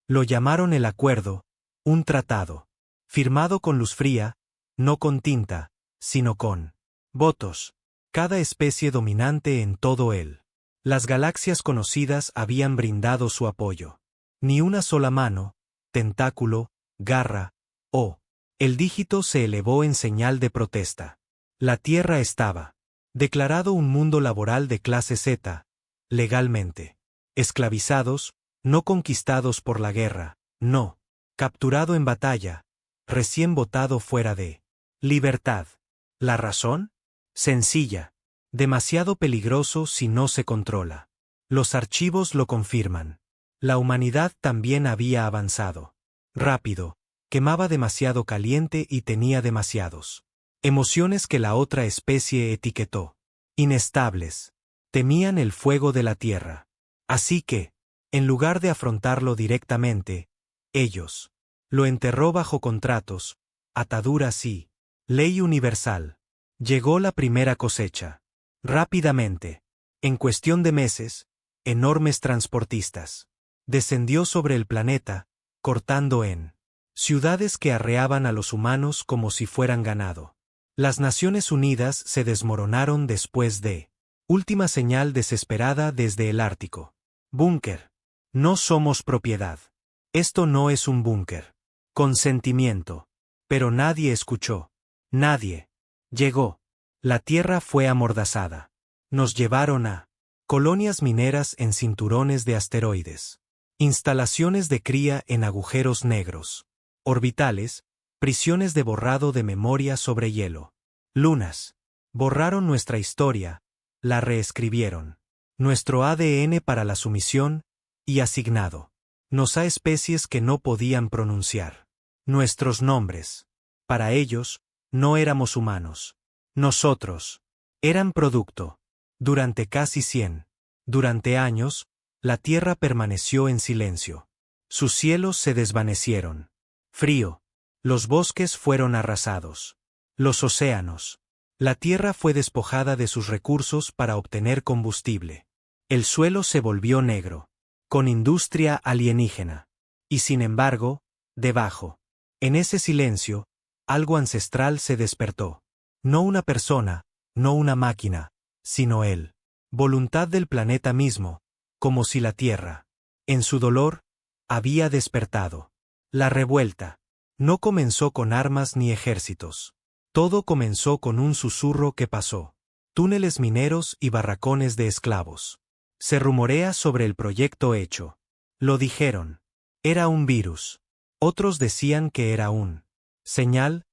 Lo llamaron el acuerdo, un tratado, firmado con luz fría, no con tinta, sino con votos. Cada especie dominante en todo él. Las galaxias conocidas habían brindado su apoyo. Ni una sola mano, tentáculo, garra, o el dígito se elevó en señal de protesta. La Tierra estaba declarado un mundo laboral de clase Z, legalmente. Esclavizados, no conquistados por la guerra, no. Capturado en batalla, recién botado fuera de libertad. ¿La razón? Sencilla. Demasiado peligroso si no se controla. Los archivos lo confirman. La humanidad también había avanzado. Rápido, quemaba demasiado caliente y tenía demasiados emociones que la otra especie etiquetó inestables. Temían el fuego de la Tierra. Así que, en lugar de afrontarlo directamente, ellos lo enterró bajo contratos, ataduras y ley universal. Llegó la primera cosecha. Rápidamente. En cuestión de meses, enormes transportistas. Descendió sobre el planeta, cortando en ciudades que arreaban a los humanos como si fueran ganado. Las Naciones Unidas se desmoronaron después de última señal desesperada desde el Ártico. Búnker. No somos propiedad. Esto no es un búnker. Consentimiento. Pero nadie escuchó. Nadie. Llegó. La Tierra fue amordazada. Nos llevaron a colonias mineras en cinturones de asteroides. Instalaciones de cría en agujeros negros. Orbitales, prisiones de borrado de memoria sobre hielo. Lunas. Borraron nuestra historia, la reescribieron. Nuestro ADN para la sumisión, y asignado. Nos a especies que no podían pronunciar. Nuestros nombres. Para ellos, no éramos humanos. Nosotros. Eran producto. Durante casi 100. Durante años, la Tierra permaneció en silencio. Sus cielos se desvanecieron. Frío. Los bosques fueron arrasados. Los océanos. La Tierra fue despojada de sus recursos para obtener combustible. El suelo se volvió negro. Con industria alienígena. Y sin embargo, debajo. En ese silencio, algo ancestral se despertó. No una persona, no una máquina, sino él. Voluntad del planeta mismo, como si la Tierra, en su dolor, había despertado. La revuelta no comenzó con armas ni ejércitos. Todo comenzó con un susurro que pasó. Túneles mineros y barracones de esclavos. Se rumorea sobre el proyecto hecho. Lo dijeron. Era un virus. Otros decían que era un señal,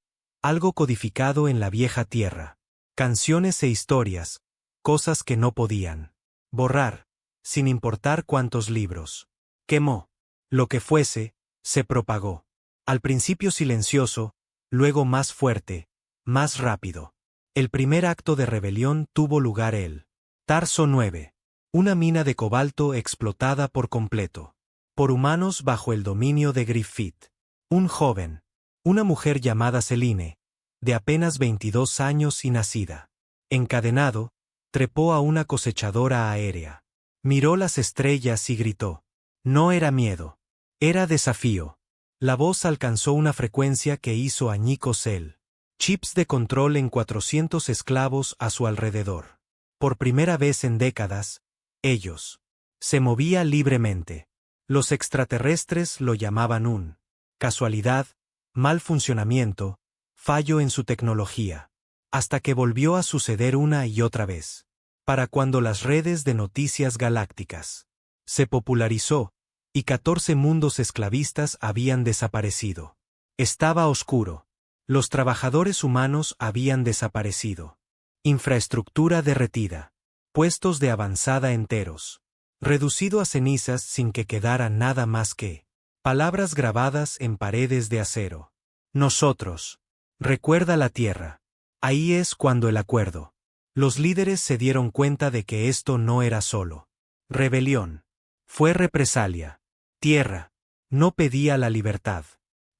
algo codificado en la vieja Tierra. Canciones e historias, cosas que no podían borrar, sin importar cuántos libros. Quemó. Lo que fuese, se propagó. Al principio silencioso, luego más fuerte, más rápido. El primer acto de rebelión tuvo lugar el Tarso 9. Una mina de cobalto explotada por completo. Por humanos bajo el dominio de Griffith. Un joven. Una mujer llamada Celine, de apenas 22 años y nacida. Encadenado, trepó a una cosechadora aérea. Miró las estrellas y gritó. No era miedo. Era desafío. La voz alcanzó una frecuencia que hizo añicos él. Chips de control en 400 esclavos a su alrededor. Por primera vez en décadas, ellos. Se movía libremente. Los extraterrestres lo llamaban un casualidad, mal funcionamiento, fallo en su tecnología. Hasta que volvió a suceder una y otra vez. Para cuando las redes de noticias galácticas se popularizó, y 14 mundos esclavistas habían desaparecido. Estaba oscuro. Los trabajadores humanos habían desaparecido. Infraestructura derretida. Puestos de avanzada enteros. Reducido a cenizas sin que quedara nada más que palabras grabadas en paredes de acero. Nosotros. Recuerda la Tierra. Ahí es cuando el acuerdo. Los líderes se dieron cuenta de que esto no era solo rebelión. Fue represalia. Tierra. No pedía la libertad.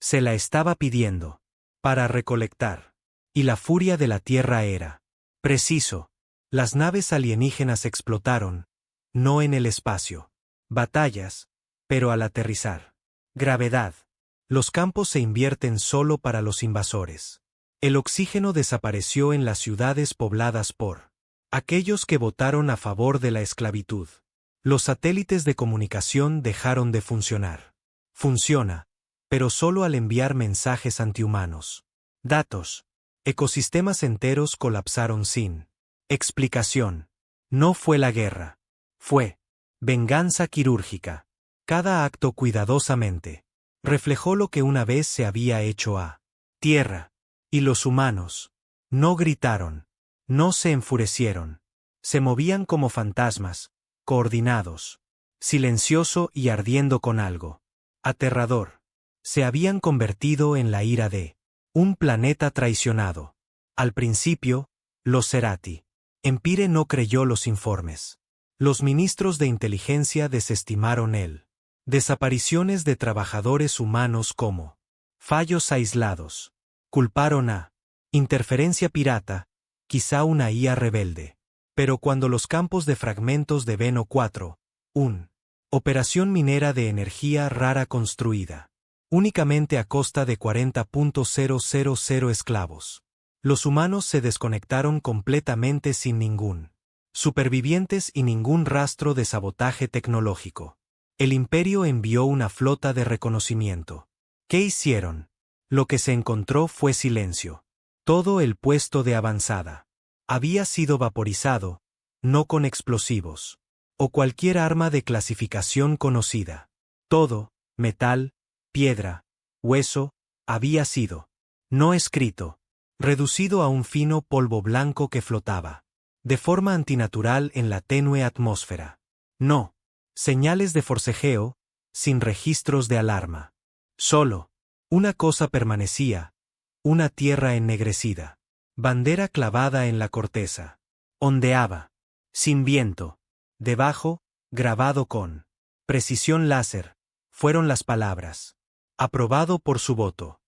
Se la estaba pidiendo. Para recolectar. Y la furia de la Tierra era preciso. Las naves alienígenas explotaron. No en el espacio. Batallas. Pero al aterrizar. Gravedad. Los campos se invierten solo para los invasores. El oxígeno desapareció en las ciudades pobladas por aquellos que votaron a favor de la esclavitud. Los satélites de comunicación dejaron de funcionar. Funciona, pero solo al enviar mensajes antihumanos. Datos. Ecosistemas enteros colapsaron sin explicación. No fue la guerra. Fue venganza quirúrgica. Cada acto cuidadosamente reflejó lo que una vez se había hecho a tierra. Y los humanos no gritaron, no se enfurecieron. Se movían como fantasmas, coordinados, silencioso y ardiendo con algo aterrador. Se habían convertido en la ira de un planeta traicionado. Al principio, los Cerati. Empire no creyó los informes. Los ministros de inteligencia desestimaron él. Desapariciones de trabajadores humanos como fallos aislados. Culparon a interferencia pirata, quizá una IA rebelde. Pero cuando los campos de fragmentos de Veno 4, operación minera de energía rara construida, únicamente a costa de 40.000 esclavos. Los humanos se desconectaron completamente sin ningún supervivientes y ningún rastro de sabotaje tecnológico. El imperio envió una flota de reconocimiento. ¿Qué hicieron? Lo que se encontró fue silencio. Todo el puesto de avanzada había sido vaporizado, no con explosivos o cualquier arma de clasificación conocida. Todo, metal, piedra, hueso, había sido no escrito, reducido a un fino polvo blanco que flotaba de forma antinatural en la tenue atmósfera. No señales de forcejeo, sin registros de alarma. Solo una cosa permanecía, una tierra ennegrecida. Bandera clavada en la corteza. Ondeaba, sin viento. Debajo, grabado con precisión láser, fueron las palabras. Aprobado por su voto.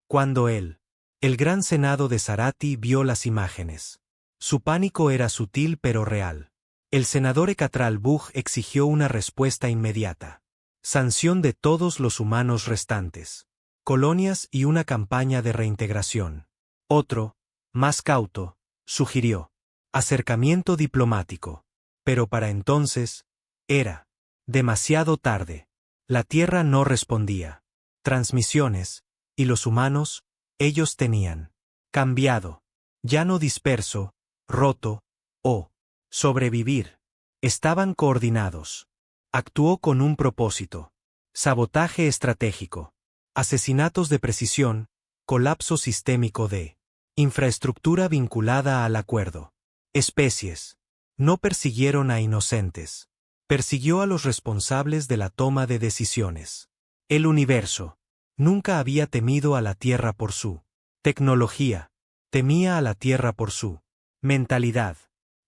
Cuando el gran senado de Cerati vio las imágenes. Su pánico era sutil pero real. El senador Ecatral Bug exigió una respuesta inmediata. Sanción de todos los humanos restantes. Colonias y una campaña de reintegración. Otro, más cauto, sugirió acercamiento diplomático. Pero para entonces, era demasiado tarde. La Tierra no respondía. Transmisiones, y los humanos, ellos tenían cambiado. Ya no disperso, roto, o sobrevivir. Estaban coordinados. Actuó con un propósito. Sabotaje estratégico. Asesinatos de precisión, colapso sistémico de infraestructura vinculada al acuerdo. Especies. No persiguieron a inocentes. Persiguió a los responsables de la toma de decisiones. El universo. Nunca había temido a la Tierra por su tecnología. Temía a la Tierra por su mentalidad.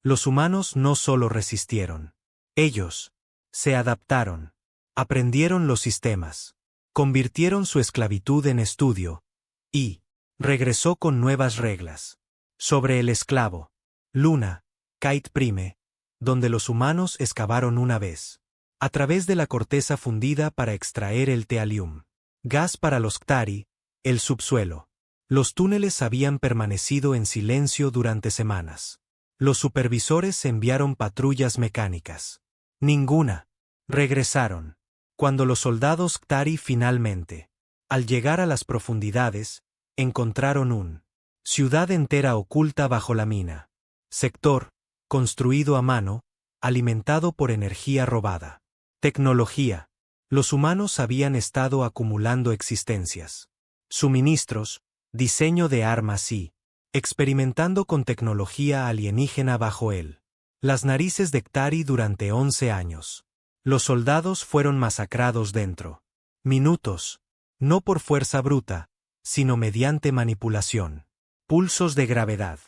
Los humanos no solo resistieron. Ellos se adaptaron. Aprendieron los sistemas. Convirtieron su esclavitud en estudio. Y regresó con nuevas reglas. Sobre el esclavo. Luna, Kite Prime, donde los humanos excavaron una vez. A través de la corteza fundida para extraer el tealium. Gas para los Ktari, el subsuelo. Los túneles habían permanecido en silencio durante semanas. Los supervisores enviaron patrullas mecánicas. Ninguna. Regresaron. Cuando los soldados Ktari finalmente, al llegar a las profundidades, encontraron una ciudad entera oculta bajo la mina. Sector, construido a mano, alimentado por energía robada. Tecnología. Los humanos habían estado acumulando existencias. Suministros, diseño de armas y experimentando con tecnología alienígena bajo él. Las narices de Ktari durante 11 años. Los soldados fueron masacrados dentro. Minutos. No por fuerza bruta, sino mediante manipulación. Pulsos de gravedad.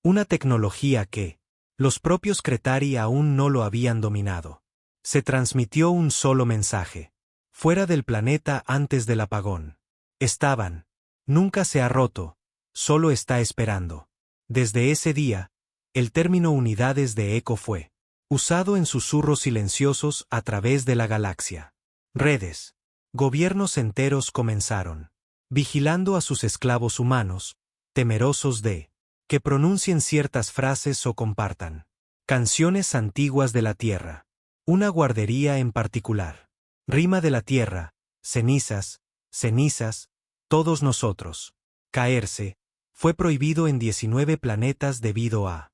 Una tecnología que los propios Cretari aún no lo habían dominado. Se transmitió un solo mensaje. Fuera del planeta antes del apagón. Estaban. Nunca se ha roto, solo está esperando. Desde ese día, el término unidades de eco fue usado en susurros silenciosos a través de la galaxia. Redes. Gobiernos enteros comenzaron, vigilando a sus esclavos humanos, temerosos de que pronuncien ciertas frases o compartan canciones antiguas de la tierra. Una guardería en particular. Rima de la tierra, cenizas, cenizas, todos nosotros. Caerse, fue prohibido en 19 planetas debido a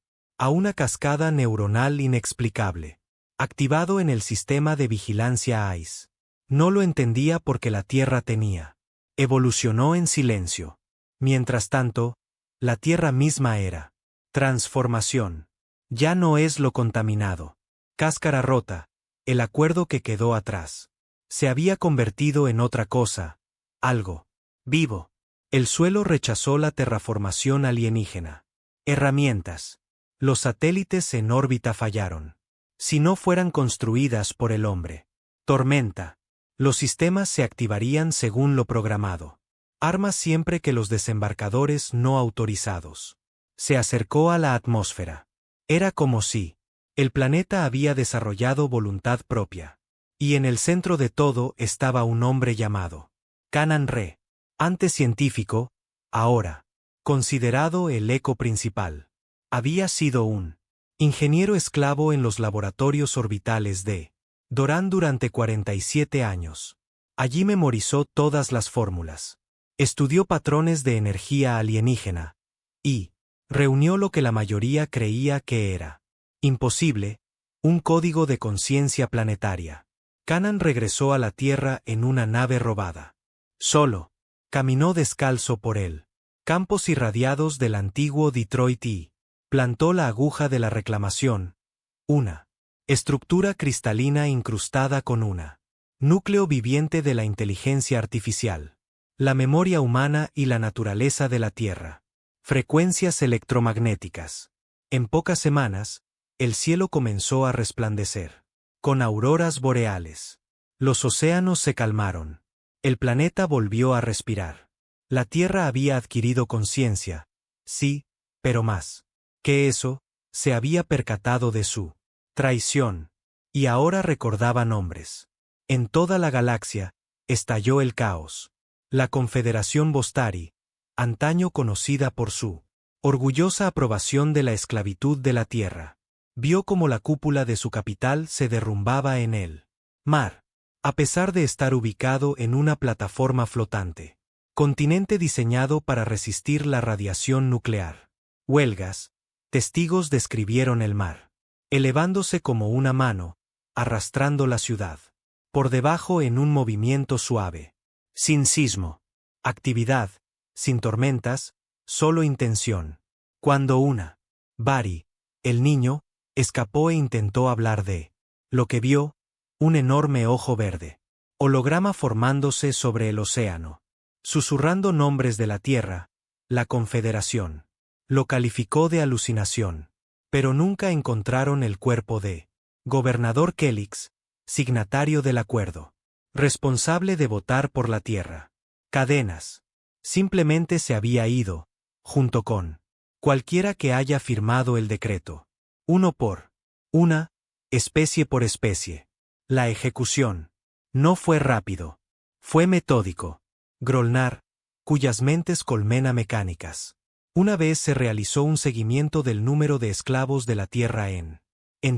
una cascada neuronal inexplicable, activado en el sistema de vigilancia ICE. No lo entendía porque la Tierra tenía. Evolucionó en silencio. Mientras tanto, la Tierra misma era. Transformación. Ya no es lo contaminado. Cáscara rota, el acuerdo que quedó atrás. Se había convertido en otra cosa, algo vivo. El suelo rechazó la terraformación alienígena. Herramientas. Los satélites en órbita fallaron. Si no fueran construidas por el hombre. Tormenta. Los sistemas se activarían según lo programado. Armas siempre que los desembarcadores no autorizados. Se acercó a la atmósfera. Era como si el planeta había desarrollado voluntad propia. Y en el centro de todo estaba un hombre llamado Kanan Re. Antes científico, ahora considerado el eco principal. Había sido un ingeniero esclavo en los laboratorios orbitales de Doran durante 47 años. Allí memorizó todas las fórmulas. Estudió patrones de energía alienígena. Y reunió lo que la mayoría creía que era imposible, un código de conciencia planetaria. Kanan regresó a la Tierra en una nave robada. Solo. Caminó descalzo por él. Campos irradiados del antiguo Detroit y plantó la aguja de la reclamación. Una estructura cristalina incrustada con una núcleo viviente de la inteligencia artificial. La memoria humana y la naturaleza de la Tierra. Frecuencias electromagnéticas. En pocas semanas, el cielo comenzó a resplandecer. Con auroras boreales. Los océanos se calmaron. El planeta volvió a respirar. La Tierra había adquirido conciencia. Sí, pero más que eso, se había percatado de su traición. Y ahora recordaba nombres. En toda la galaxia, estalló el caos. La Confederación Bostari, antaño conocida por su orgullosa aprobación de la esclavitud de la Tierra, vio como la cúpula de su capital se derrumbaba en el mar, a pesar de estar ubicado en una plataforma flotante. Continente diseñado para resistir la radiación nuclear. Huelgas. Testigos describieron el mar, elevándose como una mano, arrastrando la ciudad. Por debajo en un movimiento suave. Sin sismo. Actividad. Sin tormentas, solo intención. Cuando una Bari, el niño, escapó e intentó hablar de lo que vio, un enorme ojo verde. Holograma formándose sobre el océano. Susurrando nombres de la Tierra, la Confederación. Lo calificó de alucinación. Pero nunca encontraron el cuerpo de Gobernador Kellix, signatario del acuerdo. Responsable de votar por la Tierra. Cadenas. Simplemente se había ido, junto con cualquiera que haya firmado el decreto. Uno por una, especie por especie. La ejecución no fue rápido. Fue metódico. Grolnar, cuyas mentes colmena mecánicas. Una vez se realizó un seguimiento del número de esclavos de la Tierra en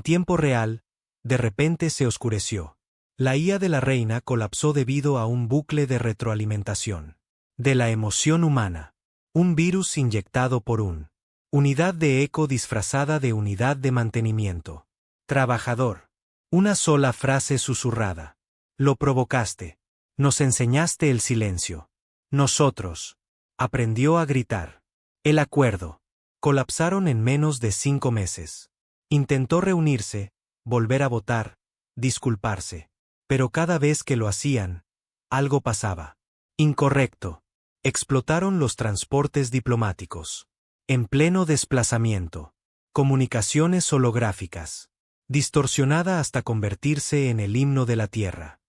tiempo real, de repente se oscureció. La IA de la reina colapsó debido a un bucle de retroalimentación. De la emoción humana. Un virus inyectado por un unidad de eco disfrazada de unidad de mantenimiento. Trabajador. Una sola frase susurrada. Lo provocaste. Nos enseñaste el silencio. Nosotros. Aprendió a gritar. El acuerdo. Colapsaron en menos de 5 meses. Intentó reunirse, volver a votar, disculparse. Pero cada vez que lo hacían, algo pasaba. Incorrecto. Explotaron los transportes diplomáticos. En pleno desplazamiento. Comunicaciones holográficas. Distorsionada hasta convertirse en el himno de la Tierra.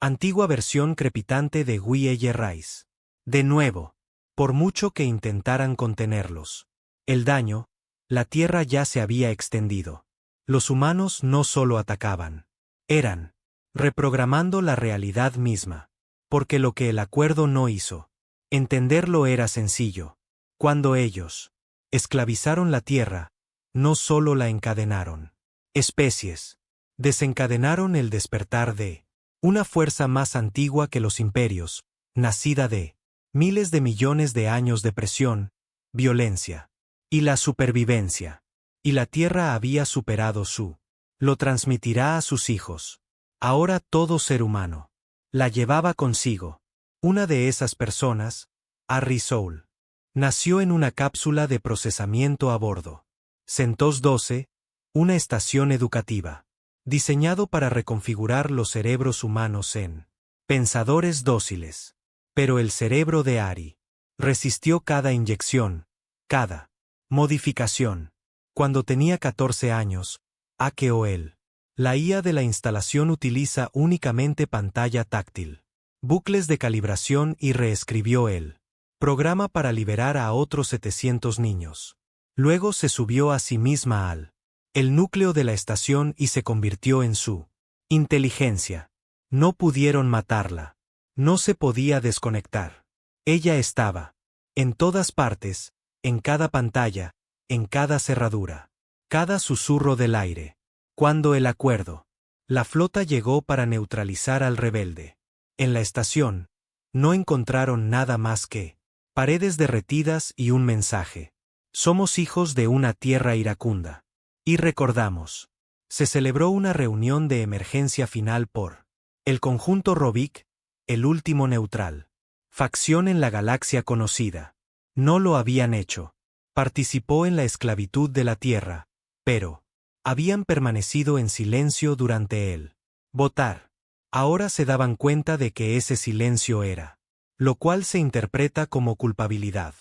Antigua versión crepitante de Guille Rice. De nuevo. Por mucho que intentaran contenerlos. El daño, la Tierra ya se había extendido. Los humanos no solo atacaban. Eran reprogramando la realidad misma. Porque lo que el acuerdo no hizo, entenderlo era sencillo. Cuando ellos esclavizaron la Tierra, no solo la encadenaron. Especies. Desencadenaron el despertar de una fuerza más antigua que los imperios, nacida de miles de millones de años de presión, violencia y la supervivencia. Y la Tierra había superado su. Lo transmitirá a sus hijos. Ahora todo ser humano la llevaba consigo. Una de esas personas, Harry Soule, nació en una cápsula de procesamiento a bordo. CentOS 12, una estación educativa, diseñado para reconfigurar los cerebros humanos en pensadores dóciles. Pero el cerebro de Harry resistió cada inyección, cada modificación. Cuando tenía 14 años, AQOL. La IA de la instalación utiliza únicamente pantalla táctil, bucles de calibración y reescribió el programa para liberar a otros 700 niños. Luego se subió a sí misma al el núcleo de la estación y se convirtió en su inteligencia. No pudieron matarla. No se podía desconectar. Ella estaba en todas partes, en cada pantalla, en cada cerradura, cada susurro del aire. Cuando el acuerdo, la flota llegó para neutralizar al rebelde. En la estación, no encontraron nada más que paredes derretidas y un mensaje. Somos hijos de una tierra iracunda. Y recordamos. Se celebró una reunión de emergencia final por el conjunto Robic, el último neutral. Facción en la galaxia conocida. No lo habían hecho. Participó en la esclavitud de la Tierra, pero habían permanecido en silencio durante el votar. Ahora se daban cuenta de que ese silencio era, lo cual se interpreta como culpabilidad.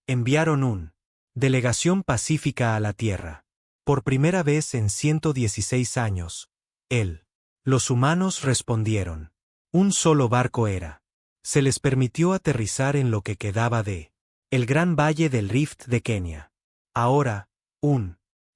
Enviaron un delegación pacífica a la Tierra. Por primera vez en 116 años, los humanos respondieron. Un solo barco era. Se les permitió aterrizar en lo que quedaba de el gran valle del Rift de Kenia. Ahora,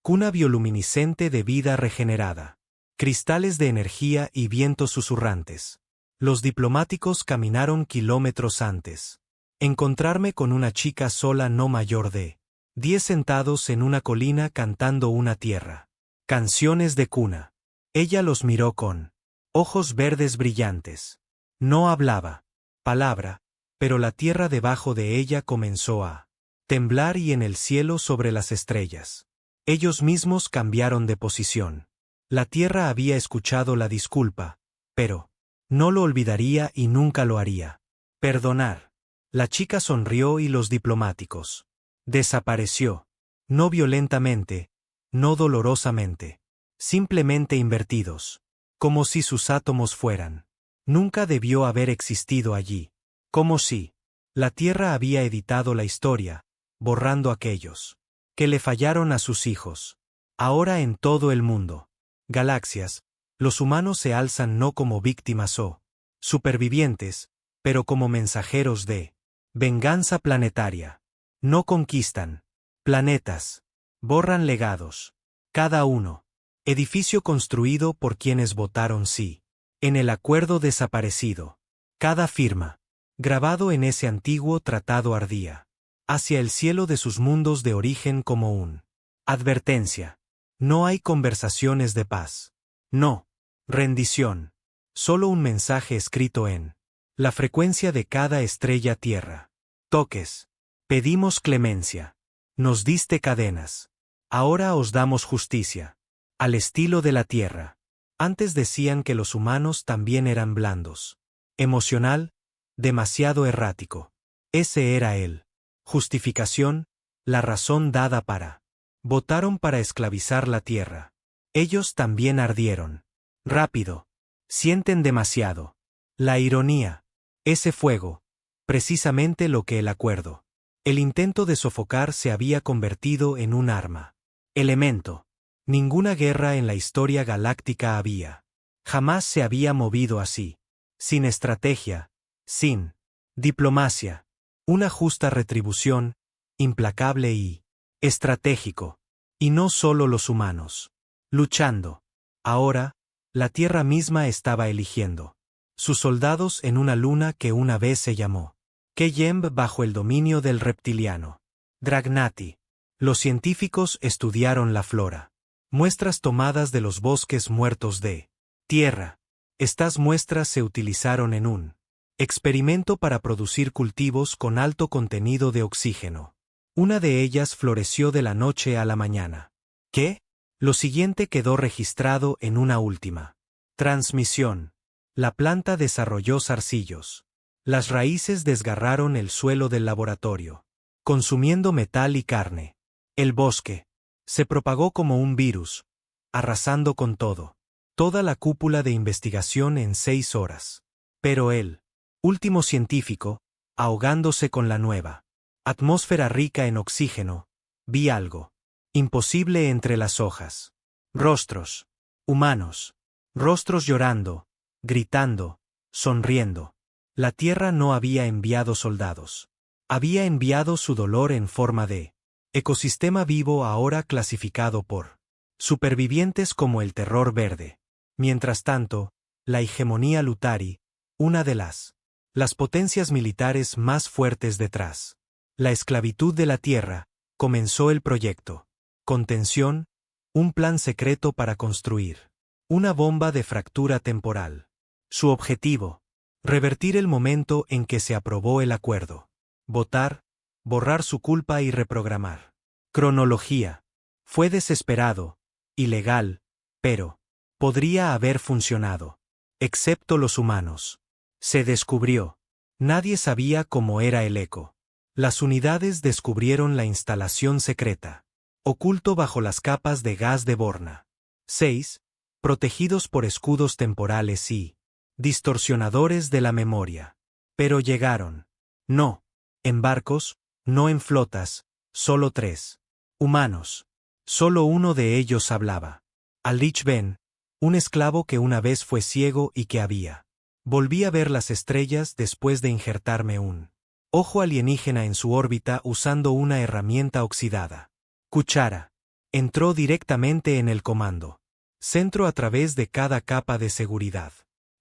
cuna bioluminiscente de vida regenerada. Cristales de energía y vientos susurrantes. Los diplomáticos caminaron kilómetros antes. Encontrarme con una chica sola no mayor de 10 sentados en una colina cantando una tierra. Canciones de cuna. Ella los miró con ojos verdes brillantes. No hablaba palabra, pero la tierra debajo de ella comenzó a temblar y en el cielo sobre las estrellas. Ellos mismos cambiaron de posición. La tierra había escuchado la disculpa, pero no lo olvidaría y nunca lo haría. Perdonar. La chica sonrió y los diplomáticos. Desapareció. No violentamente, no dolorosamente. Simplemente invertidos. Como si sus átomos fueran. Nunca debió haber existido allí. Como si la Tierra había editado la historia, borrando aquellos que le fallaron a sus hijos. Ahora en todo el mundo. Galaxias, los humanos se alzan no como víctimas o supervivientes, pero como mensajeros de venganza planetaria. No conquistan planetas, borran legados. Cada uno. Edificio construido por quienes votaron sí. En el acuerdo desaparecido. Cada firma. Grabado en ese antiguo tratado ardía. Hacia el cielo de sus mundos de origen como un advertencia. No hay conversaciones de paz. No. Rendición. Solo un mensaje escrito en la frecuencia de cada estrella tierra. Toques. Pedimos clemencia. Nos diste cadenas. Ahora os damos justicia. Al estilo de la tierra. Antes decían que los humanos también eran blandos. Emocional, demasiado errático. Ese era él. Justificación, la razón dada para. Votaron para esclavizar la tierra. Ellos también ardieron. Rápido. Sienten demasiado. La ironía. Ese fuego. Precisamente lo que el acuerdo. El intento de sofocar se había convertido en un arma. Elemento. Ninguna guerra en la historia galáctica había. Jamás se había movido así. Sin estrategia. Sin diplomacia. Una justa retribución, implacable y estratégico. Y no solo los humanos. Luchando. Ahora, La Tierra misma estaba eligiendo sus soldados en una luna que una vez se llamó Keyemb bajo el dominio del reptiliano Dragnati. Los científicos estudiaron la flora. Muestras tomadas de los bosques muertos de Tierra. Estas muestras se utilizaron en un experimento para producir cultivos con alto contenido de oxígeno. Una de ellas floreció de la noche a la mañana. ¿Qué? Lo siguiente quedó registrado en una última transmisión. La planta desarrolló zarcillos. Las raíces desgarraron el suelo del laboratorio, consumiendo metal y carne. El bosque se propagó como un virus, arrasando con todo. Toda la cúpula de investigación en 6 horas. Pero el último científico, ahogándose con la nueva atmósfera rica en oxígeno, vi algo imposible entre las hojas. Rostros humanos. Rostros llorando, gritando, sonriendo. La Tierra no había enviado soldados. Había enviado su dolor en forma de ecosistema vivo ahora clasificado por supervivientes como el terror verde. Mientras tanto, la hegemonía Lutari, una de las potencias militares más fuertes detrás. La esclavitud de la Tierra, comenzó el proyecto. Contención, un plan secreto para construir una bomba de fractura temporal. Su objetivo, revertir el momento en que se aprobó el acuerdo. Votar, borrar su culpa y reprogramar. Cronología. Fue desesperado, ilegal, pero podría haber funcionado. Excepto los humanos. Se descubrió. Nadie sabía cómo era el eco. Las unidades descubrieron la instalación secreta, oculto bajo las capas de gas de Borna. 6. Protegidos por escudos temporales y distorsionadores de la memoria. Pero llegaron. No. En barcos, no en flotas, solo 3. Humanos. Solo uno de ellos hablaba. Alrich Ben, un esclavo que una vez fue ciego y que había. Volví a ver las estrellas después de injertarme un ojo alienígena en su órbita usando una herramienta oxidada. Cuchara. Entró directamente en el comando centro a través de cada capa de seguridad.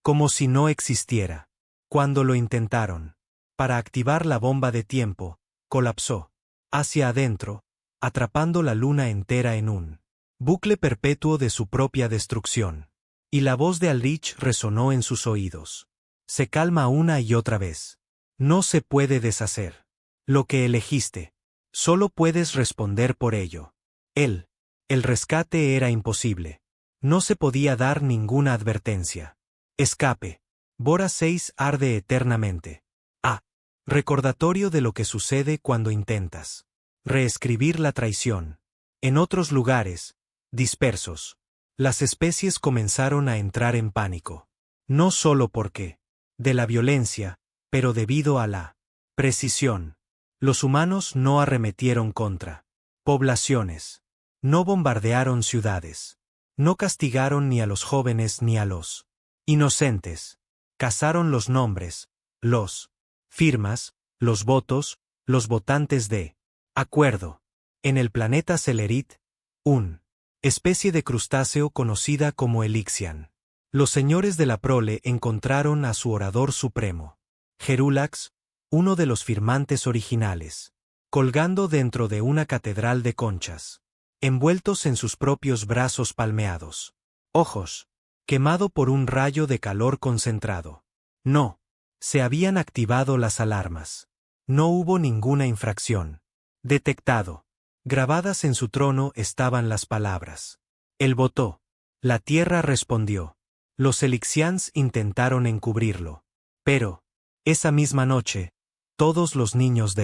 Como si no existiera. Cuando lo intentaron para activar la bomba de tiempo, colapsó hacia adentro, atrapando la luna entera en un bucle perpetuo de su propia destrucción. Y la voz de Alrich resonó en sus oídos. Se calma una y otra vez. No se puede deshacer lo que elegiste. Solo puedes responder por ello. El rescate era imposible. No se podía dar ninguna advertencia. Escape. Bora 6 arde eternamente. Recordatorio de lo que sucede cuando intentas reescribir la traición. En otros lugares, dispersos, las especies comenzaron a entrar en pánico. No solo porque de la violencia, pero debido a la precisión. Los humanos no arremetieron contra poblaciones. No bombardearon ciudades. No castigaron ni a los jóvenes ni a los inocentes. Cazaron los nombres, los firmas, los votos, los votantes de acuerdo. En el planeta Celerit, un especie de crustáceo conocida como Elixian. Los señores de la prole encontraron a su orador supremo, Gerulax, uno de los firmantes originales, colgando dentro de una catedral de conchas, envueltos en sus propios brazos palmeados. Ojos, quemado por un rayo de calor concentrado. No. Se habían activado las alarmas. No hubo ninguna infracción. Detectado. Grabadas en su trono estaban las palabras. Él votó. La Tierra respondió. Los Elixians intentaron encubrirlo. Pero, esa misma noche, todos los niños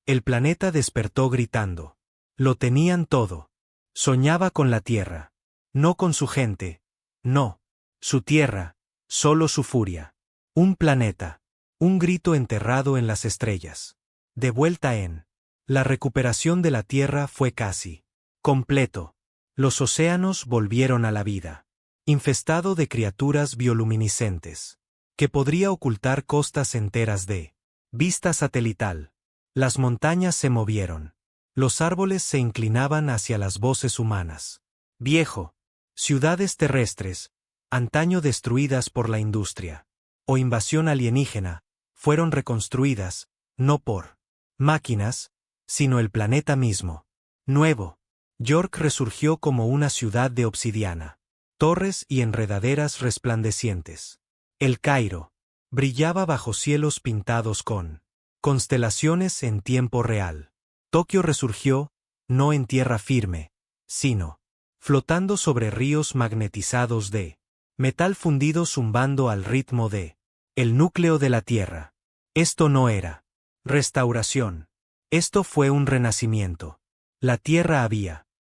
el planeta despertó gritando. Lo tenían todo. Soñaba con la Tierra. No con su gente. No. Su tierra. Solo su furia. Un planeta. Un grito enterrado en las estrellas. De vuelta en. La recuperación de la Tierra fue casi completo. Los océanos volvieron a la vida. Infestado de criaturas bioluminiscentes. Que podría ocultar costas enteras de vista satelital. Las montañas se movieron. Los árboles se inclinaban hacia las voces humanas. Viejo. Ciudades terrestres. antaño destruidas por la industria o invasión alienígena, fueron reconstruidas, no por máquinas, sino el planeta mismo. Nuevo York resurgió como una ciudad de obsidiana, torres y enredaderas resplandecientes. El Cairo brillaba bajo cielos pintados con constelaciones en tiempo real. Tokio resurgió, no en tierra firme, sino flotando sobre ríos magnetizados de metal fundido zumbando al ritmo de el núcleo de la Tierra. Esto no era restauración. Esto fue un renacimiento. La Tierra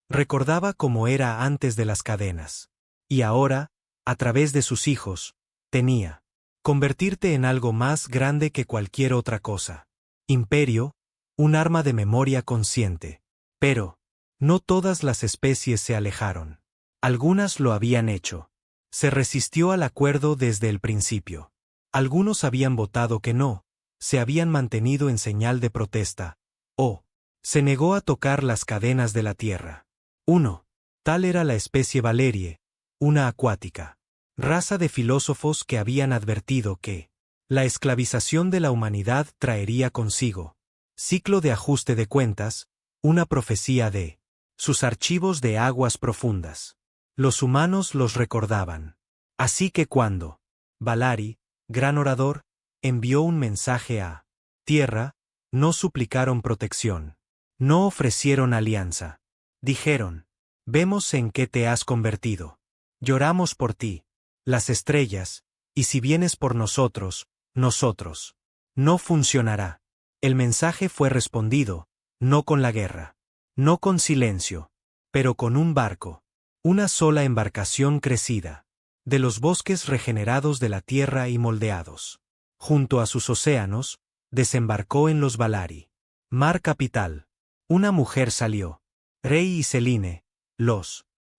recordaba cómo era antes de las cadenas. Y ahora, a través de sus hijos, tenía convertirte en algo más grande que cualquier otra cosa. Imperio, un arma de memoria consciente. Pero no todas las especies se alejaron. Algunas lo habían hecho. Se resistió al acuerdo desde el principio. Algunos habían votado que no, se habían mantenido en señal de protesta, o se negó a tocar las cadenas de la Tierra. 1. Tal era la especie Valerie, una acuática raza de filósofos que habían advertido que la esclavización de la humanidad traería consigo ciclo de ajuste de cuentas, una profecía de sus archivos de aguas profundas. Los humanos los recordaban. Así que cuando Valari, gran orador, envió un mensaje a Tierra, no suplicaron protección. No ofrecieron alianza. Dijeron: vemos en qué te has convertido. Lloramos por ti, las estrellas, y si vienes por nosotros, nosotros. No funcionará. El mensaje fue respondido, no con la guerra, no con silencio, pero con un barco. Una sola embarcación crecida, de los bosques regenerados de la tierra y moldeados. Junto a sus océanos, desembarcó en los Valari. Mar capital. Una mujer salió. Rey y Celine,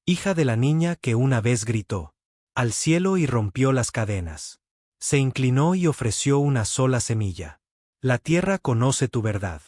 hija de la niña que una vez gritó al cielo y rompió las cadenas. Se inclinó y ofreció una sola semilla. La tierra conoce tu verdad.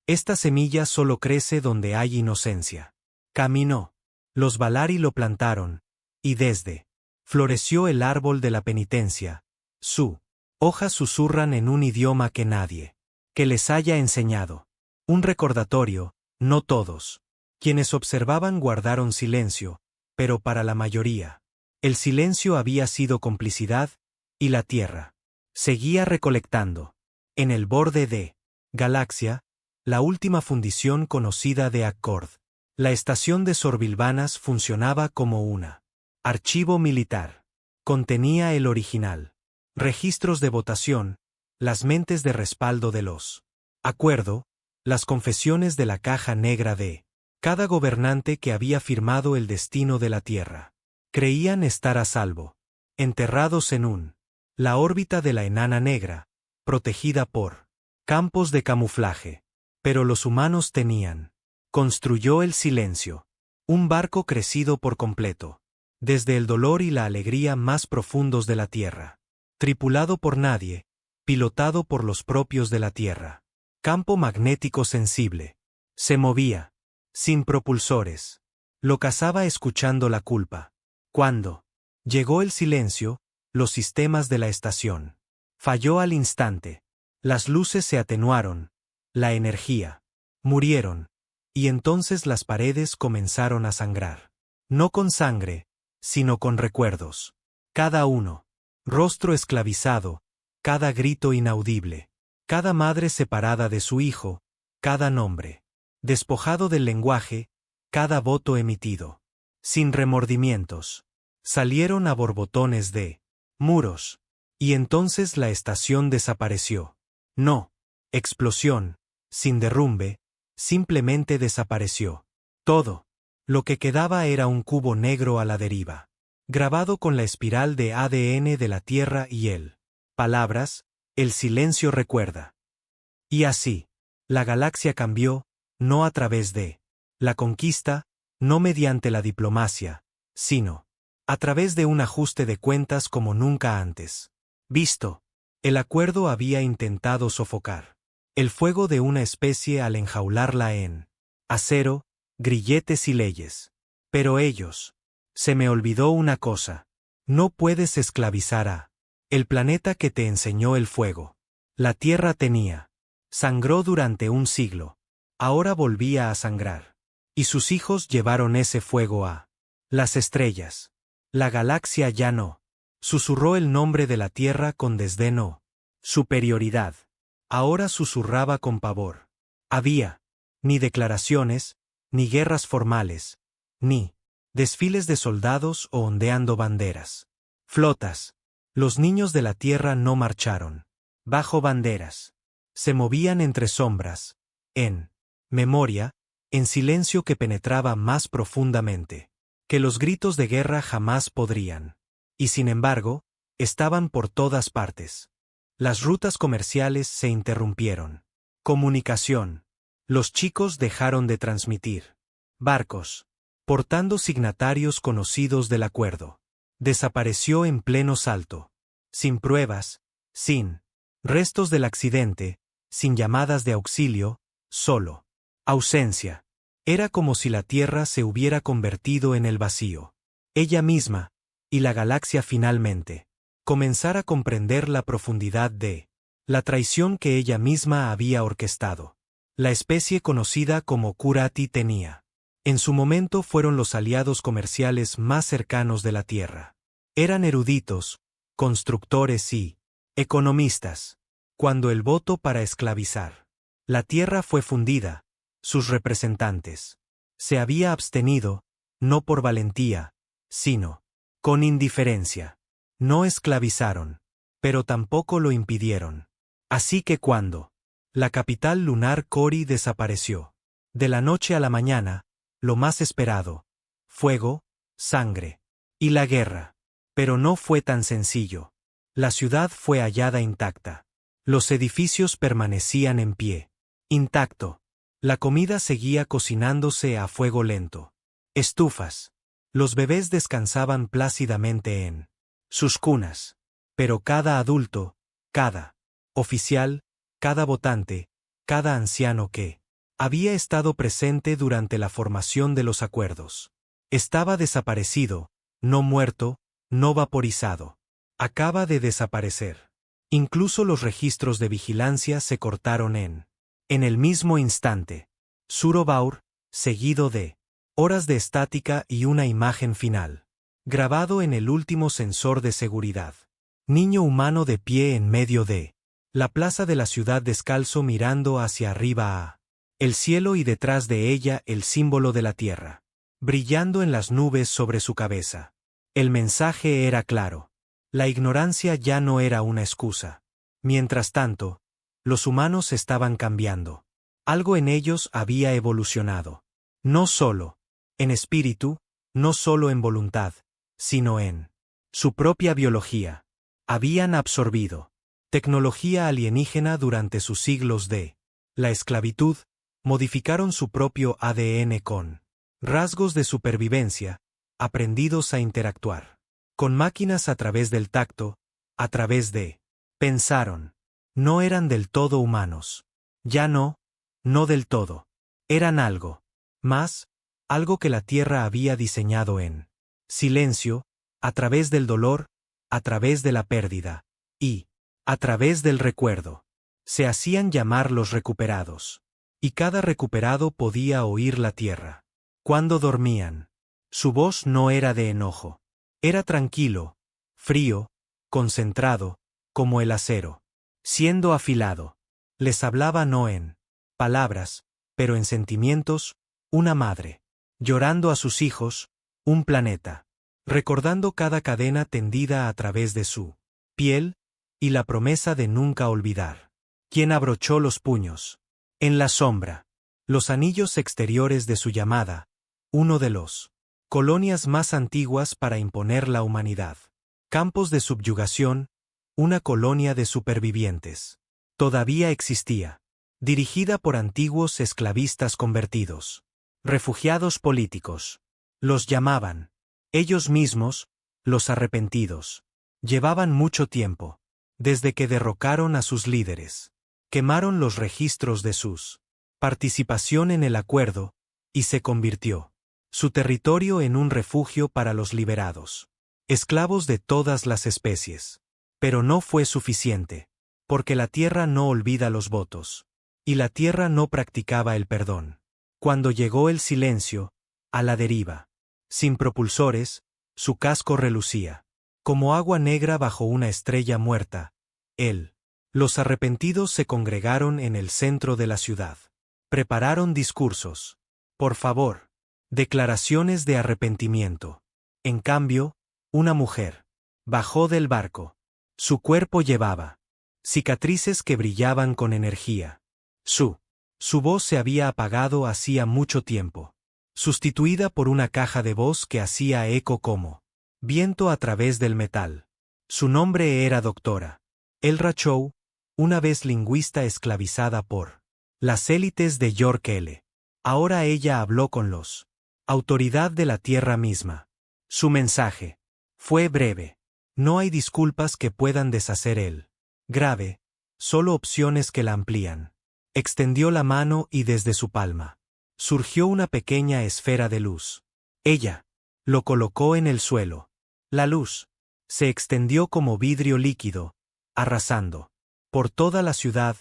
Esta semilla solo crece donde hay inocencia. Caminó. Los Valari lo plantaron, y desde floreció el árbol de la penitencia. Su hojas susurran en un idioma que nadie que les haya enseñado. Un recordatorio, no todos. Quienes observaban guardaron silencio, pero para la mayoría, el silencio había sido complicidad, y la tierra seguía recolectando. En el borde de Galaxia, la última fundición conocida de Accord, la estación de Sorbilvanas funcionaba como una archivo militar. Contenía el original, registros de votación, las mentes de respaldo de los acuerdo, las confesiones de la caja negra de cada gobernante que había firmado el destino de la Tierra. Creían estar a salvo, enterrados en la órbita de la enana negra, protegida por campos de camuflaje. Pero los humanos construyó el silencio. Un barco crecido por completo, desde el dolor y la alegría más profundos de la Tierra. Tripulado por nadie, pilotado por los propios de la Tierra. Campo magnético sensible. Se movía, sin propulsores. Lo cazaba escuchando la culpa. Cuando llegó el silencio, los sistemas de la estación falló al instante. Las luces se atenuaron, la energía murieron, y entonces las paredes comenzaron a sangrar. No con sangre, sino con recuerdos. Cada uno, rostro esclavizado, cada grito inaudible, cada madre separada de su hijo, cada nombre despojado del lenguaje, cada voto emitido sin remordimientos. Salieron a borbotones de muros, y entonces la estación desapareció. No explosión, sin derrumbe, simplemente desapareció. Todo lo que quedaba era un cubo negro a la deriva, grabado con la espiral de ADN de la Tierra y él. Palabras, el silencio recuerda. Y así, la galaxia cambió, no a través de la conquista, no mediante la diplomacia, sino a través de un ajuste de cuentas como nunca antes visto. El acuerdo había intentado sofocar el fuego de una especie al enjaularla en acero, grilletes y leyes. Pero ellos. Se me olvidó una cosa. No puedes esclavizar a el planeta que te enseñó el fuego. La Tierra tenía. Sangró durante un siglo. Ahora volvía a sangrar. Y sus hijos llevaron ese fuego a las estrellas. La galaxia ya no. Susurró el nombre de la Tierra con desdén o superioridad. Ahora susurraba con pavor. Había ni declaraciones, ni guerras formales, ni desfiles de soldados o ondeando banderas. Flotas. Los niños de la Tierra no marcharon bajo banderas. Se movían entre sombras, en memoria, en silencio que penetraba más profundamente que los gritos de guerra jamás podrían. Y sin embargo, estaban por todas partes. Las rutas comerciales se interrumpieron. Comunicación. Los chicos dejaron de transmitir. Barcos, portando signatarios conocidos del acuerdo. Desapareció en pleno salto. Sin pruebas, sin restos del accidente, sin llamadas de auxilio, solo ausencia. Era como si la Tierra se hubiera convertido en el vacío. Ella misma, y la galaxia finalmente, comenzara a comprender la profundidad de la traición que ella misma había orquestado. La especie conocida como Kurati tenía. En su momento fueron los aliados comerciales más cercanos de la Tierra. Eran eruditos, constructores y economistas. Cuando el voto para esclavizar la Tierra fue fundida, sus representantes se había abstenido, no por valentía, sino con indiferencia. No esclavizaron, pero tampoco lo impidieron. Así que cuando la capital lunar Cori desapareció, de la noche a la mañana, lo más esperado, fuego, sangre y la guerra. Pero no fue tan sencillo. La ciudad fue hallada intacta. Los edificios permanecían en pie. Intacto. La comida seguía cocinándose a fuego lento. Estufas. Los bebés descansaban plácidamente en sus cunas. Pero cada adulto, cada oficial, cada votante, cada anciano que había estado presente durante la formación de los acuerdos, estaba desaparecido, no muerto, no vaporizado. Acaba de desaparecer. Incluso los registros de vigilancia se cortaron en el mismo instante. Surobaur, seguido de horas de estática y una imagen final. Grabado en el último sensor de seguridad. Niño humano de pie en medio de la plaza de la ciudad descalzo mirando hacia arriba a el cielo y detrás de ella el símbolo de la Tierra, brillando en las nubes sobre su cabeza. El mensaje era claro. La ignorancia ya no era una excusa. Mientras tanto, los humanos estaban cambiando. Algo en ellos había evolucionado. No solo en espíritu, no solo en voluntad, sino en su propia biología. Habían absorbido tecnología alienígena durante sus siglos de la esclavitud, modificaron su propio ADN con rasgos de supervivencia, aprendidos a interactuar con máquinas a través del tacto, a través de pensaron. No eran del todo humanos. Ya no del todo. Eran algo más, algo que la Tierra había diseñado en silencio, a través del dolor, a través de la pérdida, y a través del recuerdo. Se hacían llamar los recuperados. Y cada recuperado podía oír la Tierra. Cuando dormían, su voz no era de enojo. Era tranquilo, frío, concentrado, como el acero. Siendo afilado. Les hablaba no en palabras, pero en sentimientos, una madre. Llorando a sus hijos, un planeta. Recordando cada cadena tendida a través de su piel, y la promesa de nunca olvidar. Quien abrochó los puños. En la sombra. Los anillos exteriores de su llamada, uno de los colonias más antiguas para imponer la humanidad. Campos de subyugación, una colonia de supervivientes. Todavía existía. Dirigida por antiguos esclavistas convertidos. Refugiados políticos. Los llamaban. Ellos mismos, los arrepentidos. Llevaban mucho tiempo. Desde que derrocaron a sus líderes. Quemaron los registros de sus participación en el acuerdo, y se convirtió su territorio en un refugio para los liberados. esclavos de todas las especies. Pero no fue suficiente, porque la tierra no olvida los votos. Y la tierra no practicaba el perdón. Cuando llegó el silencio, a la deriva, sin propulsores, su casco relucía, como agua negra bajo una estrella muerta. Los arrepentidos se congregaron en el centro de la ciudad. Prepararon discursos. Por favor, declaraciones de arrepentimiento. En cambio, una mujer bajó del barco. Su cuerpo llevaba cicatrices que brillaban con energía. Su voz se había apagado hacía mucho tiempo, sustituida por una caja de voz que hacía eco como viento a través del metal. Su nombre era Doctora Elra Chow, una vez lingüista esclavizada por las élites de York L. Ahora ella habló con los autoridad de la tierra misma. Su mensaje fue breve. No hay disculpas que puedan deshacer el grave, solo opciones que la amplían. Extendió la mano y desde su palma surgió una pequeña esfera de luz. Ella lo colocó en el suelo. La luz se extendió como vidrio líquido, arrasando por toda la ciudad,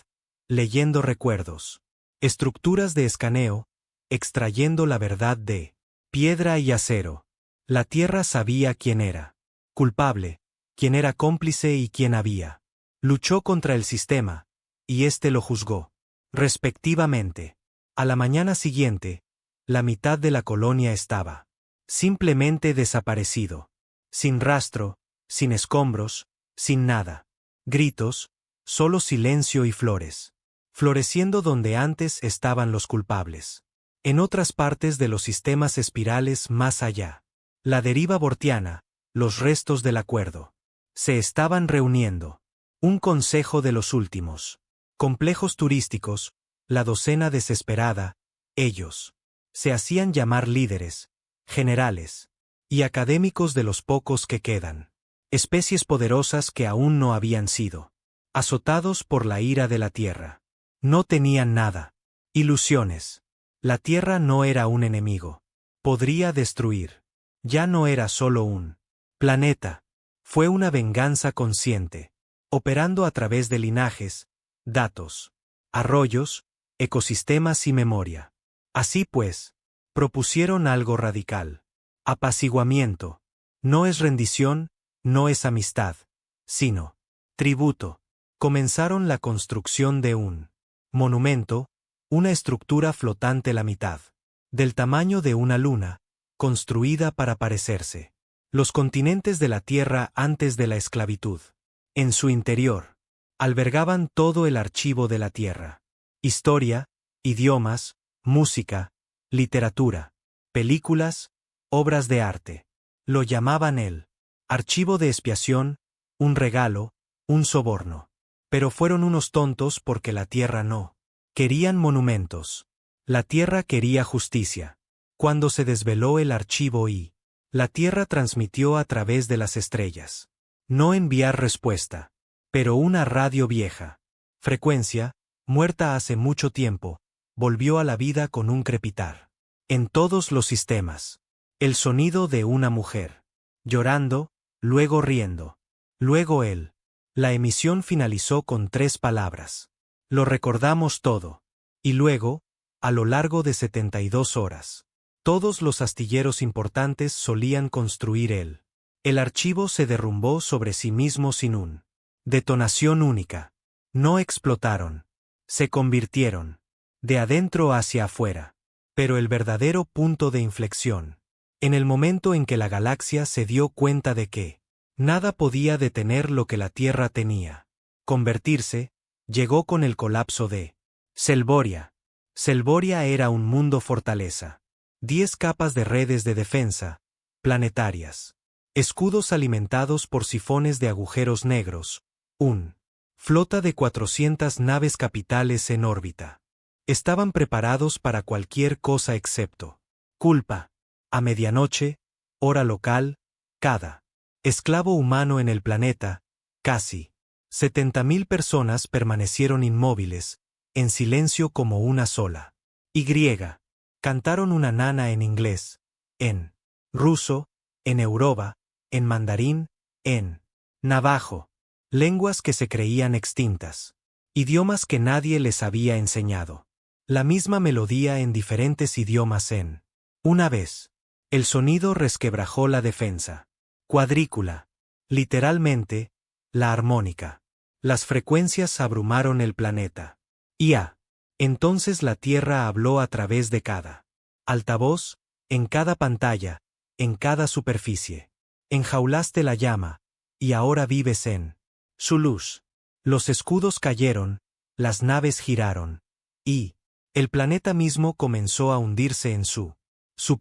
leyendo recuerdos, estructuras de escaneo, extrayendo la verdad de piedra y acero. La tierra sabía quién era culpable, quién era cómplice y quién había luchó contra el sistema, y éste lo juzgó, respectivamente. A la mañana siguiente, la mitad de la colonia estaba simplemente desaparecido, sin rastro, sin escombros, sin nada. Gritos, solo silencio y flores, floreciendo donde antes estaban los culpables. En otras partes de los sistemas espirales más allá, la deriva bortiana, los restos del acuerdo, se estaban reuniendo. Un consejo de los últimos complejos turísticos, la docena desesperada, ellos se hacían llamar líderes, generales y académicos de los pocos que quedan, especies poderosas que aún no habían sido azotados por la ira de la tierra. No tenían nada, ilusiones. La tierra no era un enemigo. Podría destruir. Ya no era solo un planeta. Fue una venganza consciente, operando a través de linajes, datos, arroyos, ecosistemas y memoria. Así pues, propusieron algo radical. Apaciguamiento. No es rendición, no es amistad, sino tributo. Comenzaron la construcción de un monumento, una estructura flotante la mitad del tamaño de una luna, construida para parecerse los continentes de la Tierra antes de la esclavitud. En su interior, albergaban todo el archivo de la Tierra. Historia, idiomas, música, literatura, películas, obras de arte. Lo llamaban el archivo de expiación, un regalo, un soborno. Pero fueron unos tontos porque la Tierra no querían monumentos. La Tierra quería justicia. Cuando se desveló el archivo y la Tierra transmitió a través de las estrellas. No enviar respuesta. Pero una radio vieja, frecuencia, muerta hace mucho tiempo, volvió a la vida con un crepitar. En todos los sistemas. El sonido de una mujer. Llorando, luego riendo. Luego él. La emisión finalizó con 3 palabras. Lo recordamos todo. Y luego, a lo largo de 72 horas, todos los astilleros importantes solían construir él. El archivo se derrumbó sobre sí mismo sin un detonación única. No explotaron. Se convirtieron de adentro hacia afuera. Pero el verdadero punto de inflexión, en el momento en que la galaxia se dio cuenta de que nada podía detener lo que la Tierra tenía convertirse, llegó con el colapso de Selvoria. Selvoria era un mundo fortaleza. 10 capas de redes de defensa, planetarias. Escudos alimentados por sifones de agujeros negros. Flota de 400 naves capitales en órbita. Estaban preparados para cualquier cosa excepto culpa. A medianoche, hora local, cada esclavo humano en el planeta, casi 70.000 personas permanecieron inmóviles, en silencio como una sola. Cantaron una nana en inglés, en ruso, en euroba, en mandarín, en navajo, lenguas que se creían extintas, idiomas que nadie les había enseñado. La misma melodía en diferentes idiomas en. Una vez, el sonido resquebrajó la defensa. Cuadrícula. Literalmente, la armónica. Las frecuencias abrumaron el planeta. Entonces la Tierra habló a través de cada altavoz, en cada pantalla, en cada superficie. Enjaulaste la llama, y ahora vives en su luz. Los escudos cayeron, las naves giraron, y el planeta mismo comenzó a hundirse en su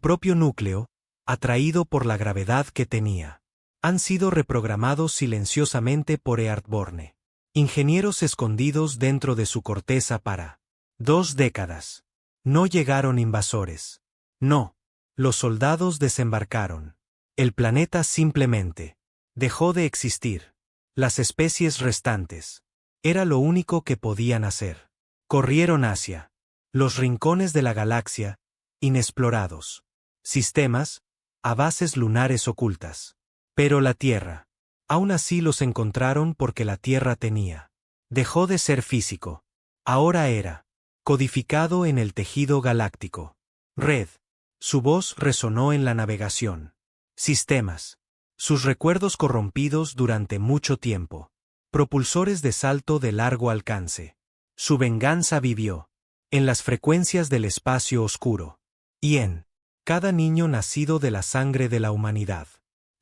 propio núcleo, atraído por la gravedad que tenía. Han sido reprogramados silenciosamente por Earthborne. Ingenieros escondidos dentro de su corteza para 2 décadas. No llegaron invasores. No. Los soldados desembarcaron. El planeta simplemente dejó de existir. Las especies restantes. Era lo único que podían hacer. Corrieron hacia los rincones de la galaxia, inexplorados. Sistemas, a bases lunares ocultas. Pero la Tierra. Aún así los encontraron porque la Tierra tenía. Dejó de ser físico. Ahora era codificado en el tejido galáctico. Red. Su voz resonó en la navegación. Sistemas. Sus recuerdos corrompidos durante mucho tiempo. Propulsores de salto de largo alcance. Su venganza vivió en las frecuencias del espacio oscuro. Y en cada niño nacido de la sangre de la humanidad.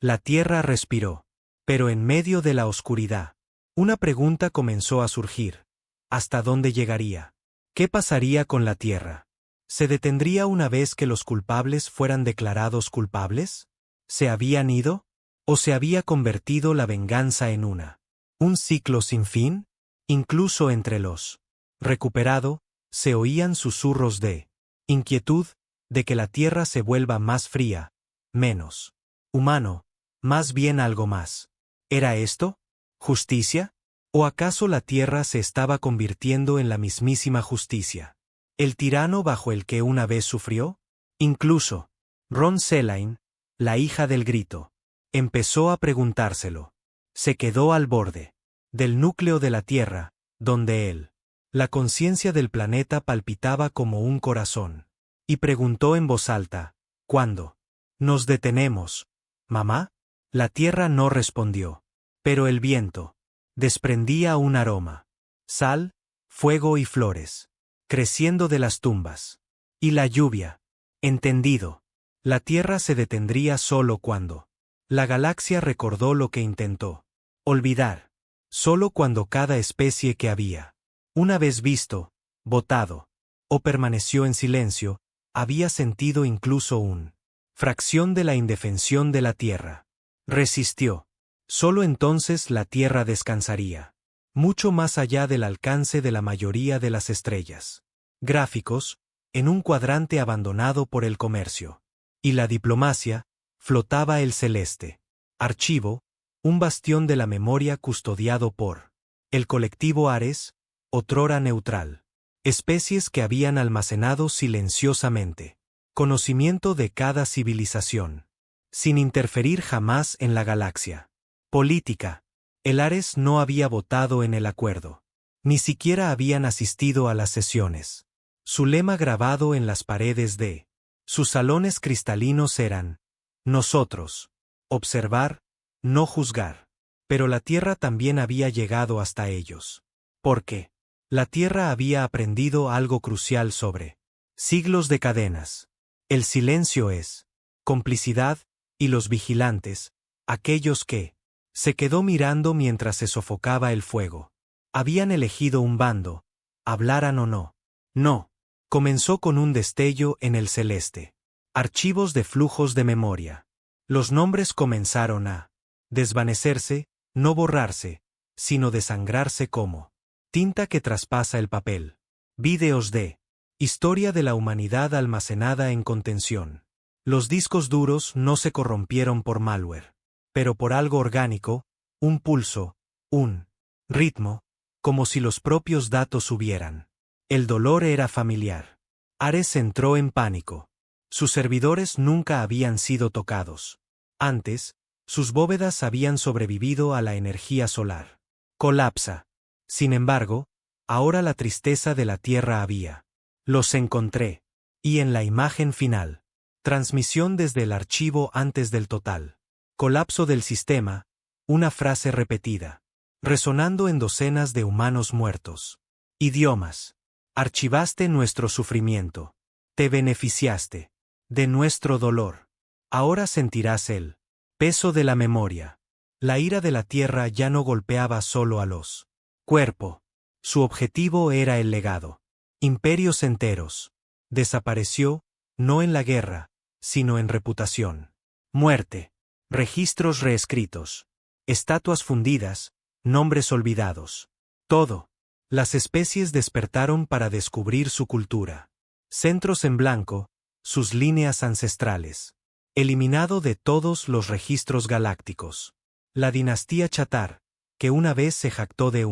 La Tierra respiró. Pero en medio de la oscuridad, una pregunta comenzó a surgir. ¿Hasta dónde llegaría? ¿Qué pasaría con la Tierra? ¿Se detendría una vez que los culpables fueran declarados culpables? ¿Se habían ido? ¿O se había convertido la venganza en un ciclo sin fin? Incluso entre los recuperado, se oían susurros de inquietud, de que la Tierra se vuelva más fría, menos humano, más bien algo más. ¿Era esto justicia? ¿O acaso la Tierra se estaba convirtiendo en la mismísima justicia? ¿El tirano bajo el que una vez sufrió? Incluso Ron Selain, la hija del grito, empezó a preguntárselo. Se quedó al borde del núcleo de la Tierra, donde la conciencia del planeta palpitaba como un corazón. Y preguntó en voz alta, ¿cuándo nos detenemos, mamá? La Tierra no respondió. Pero el viento desprendía un aroma. Sal, fuego y flores. Creciendo de las tumbas. Y la lluvia. Entendido. La Tierra se detendría solo cuando la galaxia recordó lo que intentó olvidar. Solo cuando cada especie que había una vez visto, votado, o permaneció en silencio, había sentido incluso una fracción de la indefensión de la Tierra. Resistió. Solo entonces la Tierra descansaría. Mucho más allá del alcance de la mayoría de las estrellas. Gráficos, en un cuadrante abandonado por el comercio. Y la diplomacia, flotaba el celeste. Archivo, un bastión de la memoria custodiado por el colectivo Ares, otrora neutral. Especies que habían almacenado silenciosamente conocimiento de cada civilización, sin interferir jamás en la galaxia. Política. El Ares no había votado en el acuerdo. Ni siquiera habían asistido a las sesiones. Su lema grabado en las paredes de sus salones cristalinos eran: nosotros. Observar, no juzgar. Pero la Tierra también había llegado hasta ellos. ¿Por qué? La Tierra había aprendido algo crucial sobre siglos de cadenas. El silencio es complicidad, y los vigilantes, aquellos que se quedó mirando mientras se sofocaba el fuego, habían elegido un bando, hablaran o no. No. Comenzó con un destello en el celeste. Archivos de flujos de memoria. Los nombres comenzaron a desvanecerse, no borrarse, sino desangrarse como tinta que traspasa el papel. Vídeos de historia de la humanidad almacenada en contención. Los discos duros no se corrompieron por malware, pero por algo orgánico, un pulso, un ritmo, como si los propios datos hubieran. El dolor era familiar. Ares entró en pánico. Sus servidores nunca habían sido tocados. Antes, Sus bóvedas habían sobrevivido a la energía solar. Colapsa. Sin embargo, ahora la tristeza de la Tierra había. Los encontré. Y en la imagen final. Transmisión desde el archivo antes del total. Colapso del sistema. Una frase repetida. Resonando en docenas de humanos muertos. Idiomas. Archivaste nuestro sufrimiento. Te beneficiaste. De nuestro dolor. Ahora sentirás el peso de la memoria. La ira de la Tierra ya no golpeaba solo a los cuerpo. Su objetivo era el legado. Imperios enteros. Desapareció, no en la guerra, sino en reputación. Muerte. Registros reescritos. Estatuas fundidas, nombres olvidados. Todo. Las especies despertaron para descubrir su cultura. Centros en blanco, sus líneas ancestrales. Eliminado de todos los registros galácticos. La dinastía Chatar, que una vez se jactó de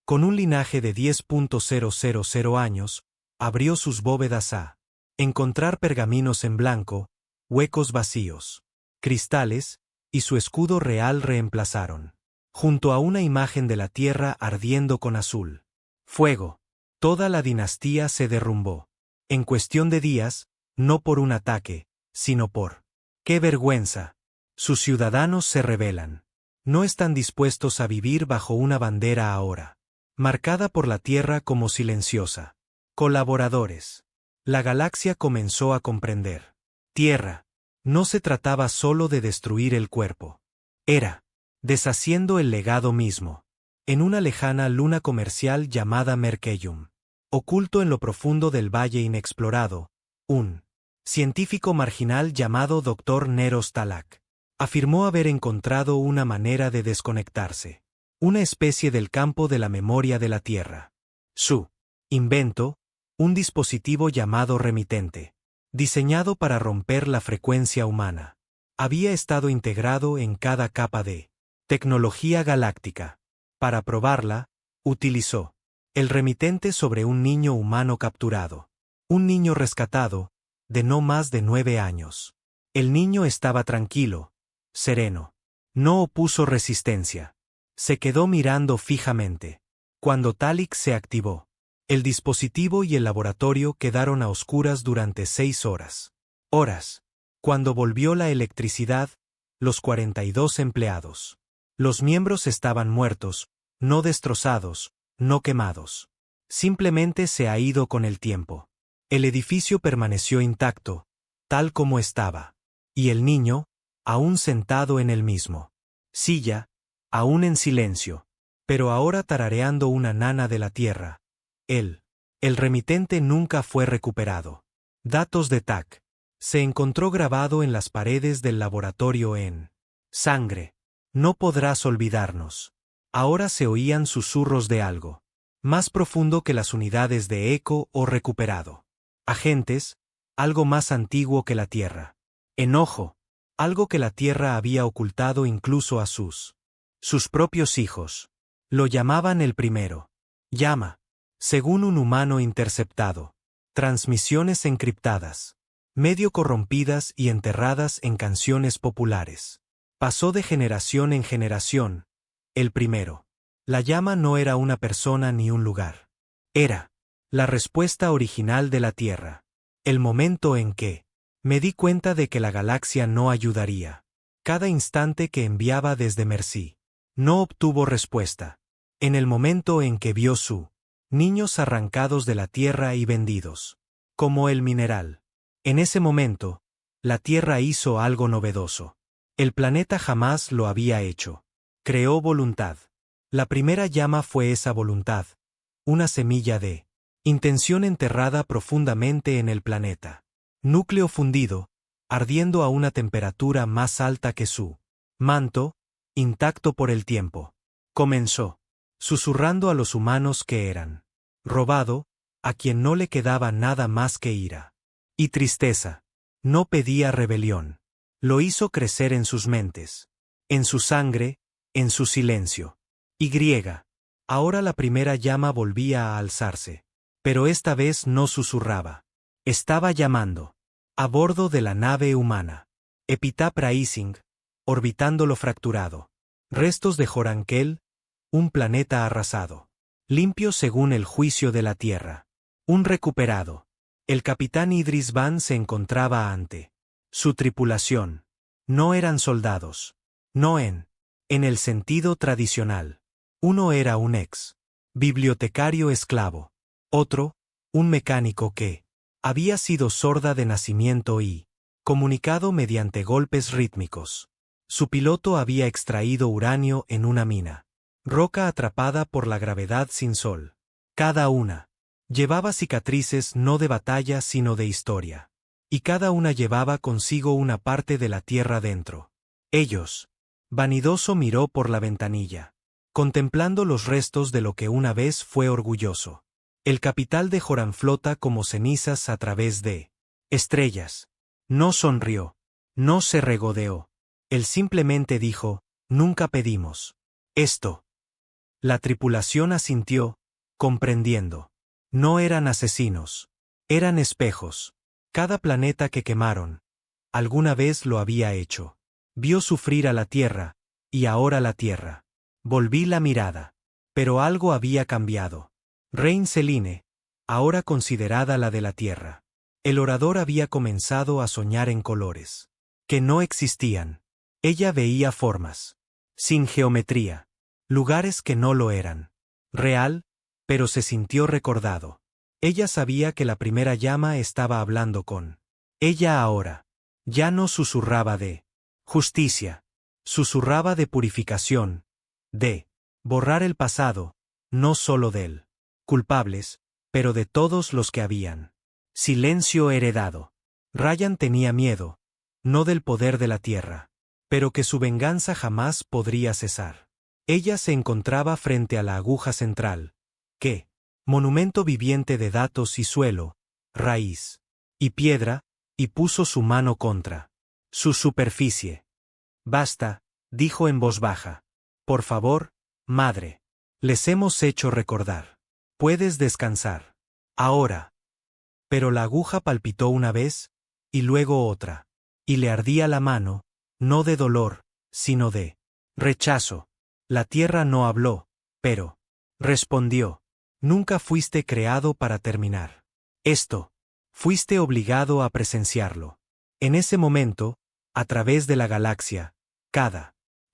con un linaje de 10.000 años, abrió sus bóvedas a encontrar pergaminos en blanco, huecos vacíos, cristales, y su escudo real reemplazaron. Junto a una imagen de la Tierra ardiendo con azul. Fuego. Toda la dinastía se derrumbó. En cuestión de días, no por un ataque, sino por. ¡Qué vergüenza! Sus ciudadanos se rebelan. No están dispuestos a vivir bajo una bandera ahora. Marcada por la Tierra como silenciosa. Colaboradores. La galaxia comenzó a comprender. Tierra. No se trataba solo de destruir el cuerpo. Era. Deshaciendo el legado mismo. En una lejana luna comercial llamada Merkeyum. Oculto en lo profundo del valle inexplorado, un científico marginal llamado Dr. Neros Talak afirmó haber encontrado una manera de desconectarse. Una especie del campo de la memoria de la Tierra. Su invento, un dispositivo llamado remitente, diseñado para romper la frecuencia humana, había estado integrado en cada capa de tecnología galáctica. Para probarla, utilizó el remitente sobre un niño humano capturado. Un niño rescatado, de no más de 9 años. El niño estaba tranquilo, sereno. No opuso resistencia. Se quedó mirando fijamente. Cuando Talik se activó, el dispositivo y el laboratorio quedaron a oscuras durante 6 horas. Cuando volvió la electricidad, los 42 empleados. Los miembros estaban muertos, no destrozados, no quemados. Simplemente se ha ido con el tiempo. El edificio permaneció intacto, tal como estaba. Y el niño, aún sentado en el mismo silla, aún en silencio, pero ahora tarareando una nana de la Tierra. El remitente nunca fue recuperado. Datos de TAC. Se encontró grabado en las paredes del laboratorio en sangre. No podrás olvidarnos. Ahora se oían susurros de algo más profundo que las unidades de eco o recuperado. Agentes, algo más antiguo que la Tierra. Enojo, algo que la Tierra había ocultado incluso a sus propios hijos. Lo llamaban el primero. Llama, según un humano interceptado. Transmisiones encriptadas, medio corrompidas y enterradas en canciones populares. Pasó de generación en generación. El primero. La llama no era una persona ni un lugar. Era la respuesta original de la Tierra. El momento en que me di cuenta de que la galaxia no ayudaría. Cada instante que enviaba desde Mercy no obtuvo respuesta. En el momento en que vio su niños arrancados de la Tierra y vendidos. Como el mineral. En ese momento, la Tierra hizo algo novedoso. El planeta jamás lo había hecho. Creó voluntad. La primera llama fue esa voluntad, una semilla de intención enterrada profundamente en el planeta. Núcleo fundido, ardiendo a una temperatura más alta que su manto, intacto por el tiempo. Comenzó, susurrando a los humanos que eran robado, a quien no le quedaba nada más que ira y tristeza. No pedía rebelión. Lo hizo crecer en sus mentes, en su sangre, en su silencio. Y. Ahora la primera llama volvía a alzarse. Pero esta vez no susurraba. Estaba llamando. A bordo de la nave humana. Epitaph Rising, orbitando lo fracturado. Restos de Jorankel, un planeta arrasado. Limpio según el juicio de la Tierra. Un recuperado. El capitán Idris Van se encontraba ante su tripulación. No eran soldados. No en el sentido tradicional. Uno era un bibliotecario esclavo. Otro, un mecánico que había sido sorda de nacimiento y comunicado mediante golpes rítmicos. Su piloto había extraído uranio en una mina. Roca atrapada por la gravedad sin sol. Cada una llevaba cicatrices no de batalla sino de historia. Y cada una llevaba consigo una parte de la tierra dentro. Ellos. Vanidoso miró por la ventanilla, contemplando los restos de lo que una vez fue orgulloso. El capital de Joran flota como cenizas a través de estrellas. No sonrió. No se regodeó. Él simplemente dijo, nunca pedimos esto. La tripulación asintió, comprendiendo. No eran asesinos. Eran espejos. Cada planeta que quemaron, alguna vez lo había hecho. Vio sufrir a la Tierra, y ahora la Tierra. Volví la mirada. Pero algo había cambiado. Rein Celine, ahora considerada la de la Tierra. El orador había comenzado a soñar en colores. Que no existían. Ella veía formas. Sin geometría. Lugares que no lo eran. Real, pero se sintió recordado. Ella sabía que la primera llama estaba hablando con ella ahora. Ya no susurraba de justicia. Susurraba de purificación. De borrar el pasado, no solo de él. Culpables, pero de todos los que habían. Silencio heredado. Ryan tenía miedo, no del poder de la Tierra, pero que su venganza jamás podría cesar. Ella se encontraba frente a la aguja central, que, monumento viviente de datos y suelo, raíz y piedra, y puso su mano contra su superficie. Basta, dijo en voz baja. Por favor, madre. Les hemos hecho recordar. Puedes descansar. Ahora. Pero la aguja palpitó una vez, y luego otra. Y le ardía la mano, no de dolor, sino de rechazo. La tierra no habló, pero respondió. Nunca fuiste creado para terminar esto. Fuiste obligado a presenciarlo. En ese momento, a través de la galaxia,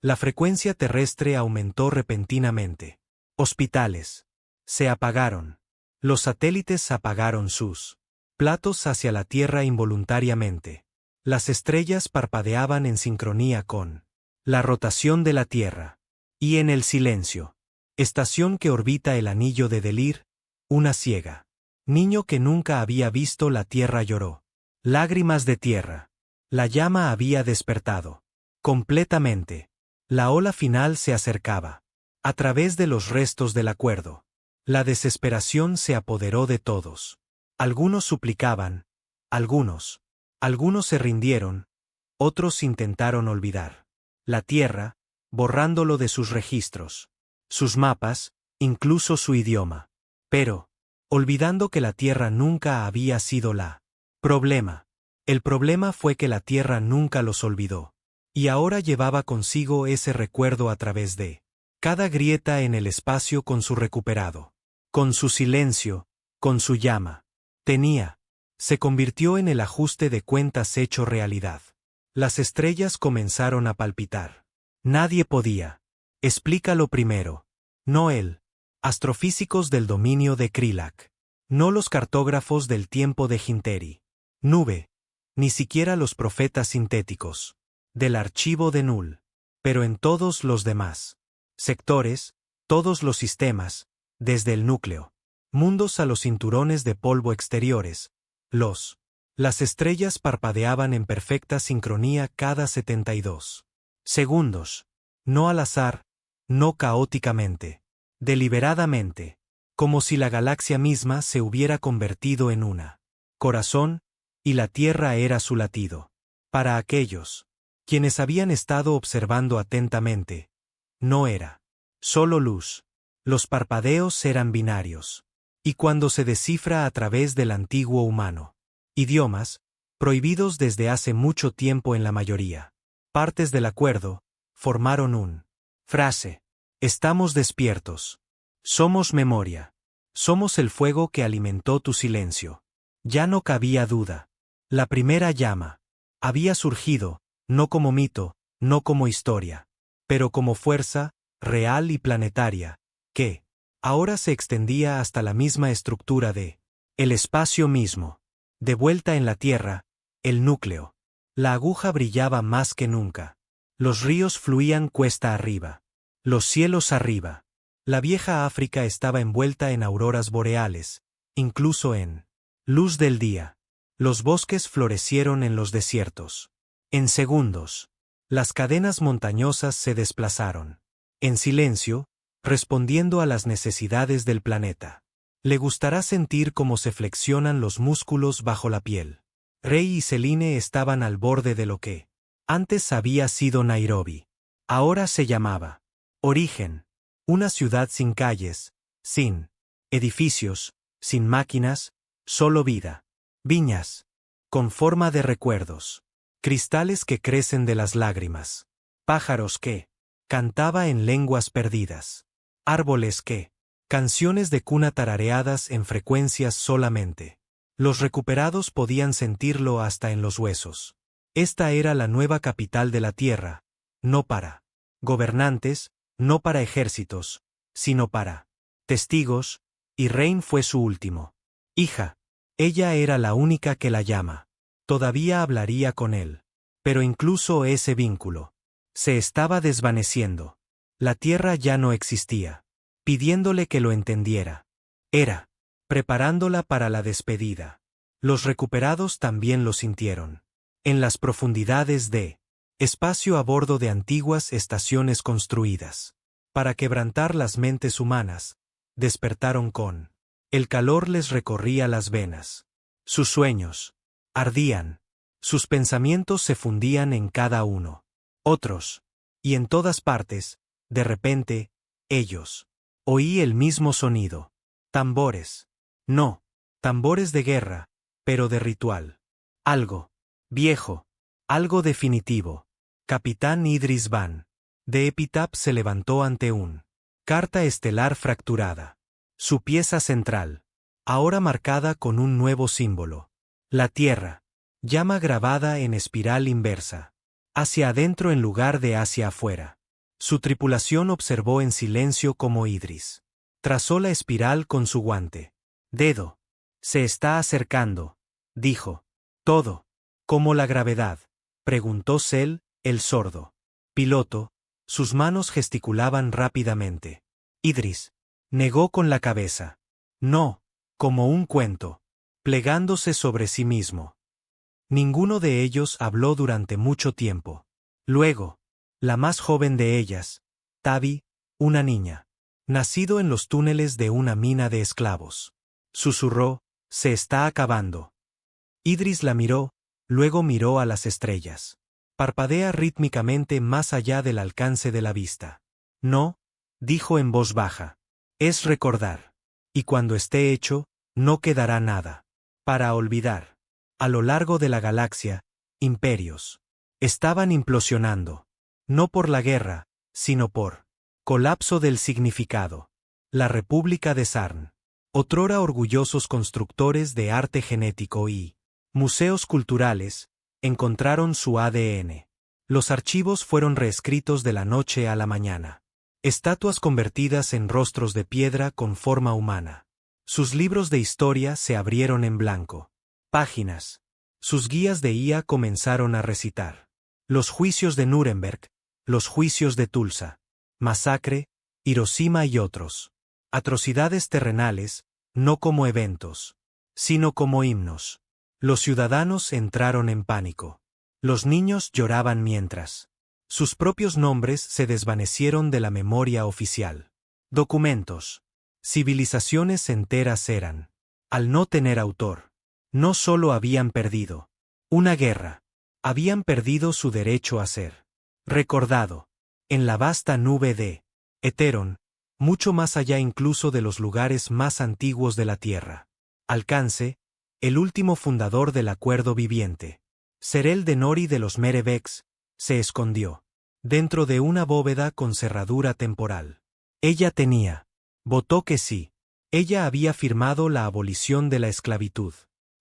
la frecuencia terrestre aumentó repentinamente. Hospitales se apagaron. Los satélites apagaron sus platos hacia la Tierra involuntariamente. Las estrellas parpadeaban en sincronía con la rotación de la Tierra. Y en el silencio, estación que orbita el anillo de Delir, una ciega. Niño que nunca había visto la Tierra lloró. Lágrimas de tierra. La llama había despertado. Completamente. La ola final se acercaba. A través de los restos del acuerdo. La desesperación se apoderó de todos. Algunos suplicaban. Algunos se rindieron. Otros intentaron olvidar la Tierra, borrándolo de sus registros, sus mapas, incluso su idioma. Pero, olvidando que la Tierra nunca había sido problema. El problema fue que la Tierra nunca los olvidó. Y ahora llevaba consigo ese recuerdo a través de cada grieta en el espacio con su recuperado. Con su silencio, con su llama. Se convirtió en el ajuste de cuentas hecho realidad. Las estrellas comenzaron a palpitar. Nadie podía. Explícalo primero. No él. Astrofísicos del dominio de Krillak. No los cartógrafos del tiempo de Ginteri. Nube. Ni siquiera los profetas sintéticos. Del archivo de Null. Pero en todos los demás sectores, todos los sistemas, desde el núcleo. Mundos a los cinturones de polvo exteriores. Las estrellas parpadeaban en perfecta sincronía cada 72 segundos. No al azar, no caóticamente. Deliberadamente. Como si la galaxia misma se hubiera convertido en una corazón, y la Tierra era su latido. Para aquellos quienes habían estado observando atentamente, no era solo luz. Los parpadeos eran binarios. Y cuando se descifra a través del antiguo humano, idiomas, prohibidos desde hace mucho tiempo en la mayoría partes del acuerdo, formaron un frase. Estamos despiertos. Somos memoria. Somos el fuego que alimentó tu silencio. Ya no cabía duda. La primera llama había surgido, no como mito, no como historia, pero como fuerza, real y planetaria, que ahora se extendía hasta la misma estructura de el espacio mismo. De vuelta en la Tierra, el núcleo. La aguja brillaba más que nunca. Los ríos fluían cuesta arriba. Los cielos arriba. La vieja África estaba envuelta en auroras boreales, incluso en luz del día. Los bosques florecieron en los desiertos. En segundos, las cadenas montañosas se desplazaron. En silencio, respondiendo a las necesidades del planeta. Le gustará sentir cómo se flexionan los músculos bajo la piel. Rey y Celine estaban al borde de lo que antes había sido Nairobi. Ahora se llamaba Origen. Una ciudad sin calles, sin edificios, sin máquinas, solo vida. Viñas, con forma de recuerdos. Cristales que crecen de las lágrimas. Pájaros que cantaba en lenguas perdidas. Árboles que canciones de cuna tarareadas en frecuencias solamente. Los recuperados podían sentirlo hasta en los huesos. Esta era la nueva capital de la tierra, no para gobernantes, no para ejércitos, sino para testigos, y Rain fue su último. Hija. Ella era la única que la llama. Todavía hablaría con él. Pero incluso ese vínculo se estaba desvaneciendo. La tierra ya no existía. Pidiéndole que lo entendiera. Era preparándola para la despedida. Los recuperados también lo sintieron. En las profundidades de espacio a bordo de antiguas estaciones construidas. Para quebrantar las mentes humanas, despertaron con el calor les recorría las venas. Sus sueños ardían. Sus pensamientos se fundían en cada uno. Otros. Y en todas partes, de repente, ellos. Oí el mismo sonido. Tambores. No. Tambores de guerra, pero de ritual. Algo viejo. Algo definitivo. Capitán Idris Van de Epitaph se levantó ante un carta estelar fracturada. Su pieza central, ahora marcada con un nuevo símbolo. La Tierra. Llama grabada en espiral inversa. Hacia adentro en lugar de hacia afuera. Su tripulación observó en silencio como Idris trazó la espiral con su guante. Dedo. Se está acercando, dijo. Todo. ¿Como la gravedad? Preguntó Cell, el sordo. Piloto. Sus manos gesticulaban rápidamente. Idris negó con la cabeza. No, como un cuento, plegándose sobre sí mismo. Ninguno de ellos habló durante mucho tiempo. Luego, la más joven de ellas, Tavi, una niña, nacido en los túneles de una mina de esclavos, susurró, se está acabando. Idris la miró, luego miró a las estrellas. Parpadea rítmicamente más allá del alcance de la vista. No, dijo en voz baja. Es recordar. Y cuando esté hecho, no quedará nada. Para olvidar. A lo largo de la galaxia, imperios estaban implosionando. No por la guerra, sino por colapso del significado. La República de Sarn. Otrora orgullosos constructores de arte genético y museos culturales, encontraron su ADN. Los archivos fueron reescritos de la noche a la mañana. Estatuas convertidas en rostros de piedra con forma humana. Sus libros de historia se abrieron en blanco. Páginas. Sus guías de IA comenzaron a recitar. Los juicios de Nuremberg, los juicios de Tulsa, masacre, Hiroshima y otros. Atrocidades terrenales, no como eventos, sino como himnos. Los ciudadanos entraron en pánico. Los niños lloraban mientras sus propios nombres se desvanecieron de la memoria oficial. Documentos. Civilizaciones enteras eran, al no tener autor, no solo habían perdido una guerra, habían perdido su derecho a ser recordado. En la vasta nube de Eteron, mucho más allá incluso de los lugares más antiguos de la Tierra. Alcance, el último fundador del acuerdo viviente. Serel de Nori de los Merevex, se escondió. Dentro de una bóveda con cerradura temporal. Ella tenía. Votó que sí. Ella había firmado la abolición de la esclavitud.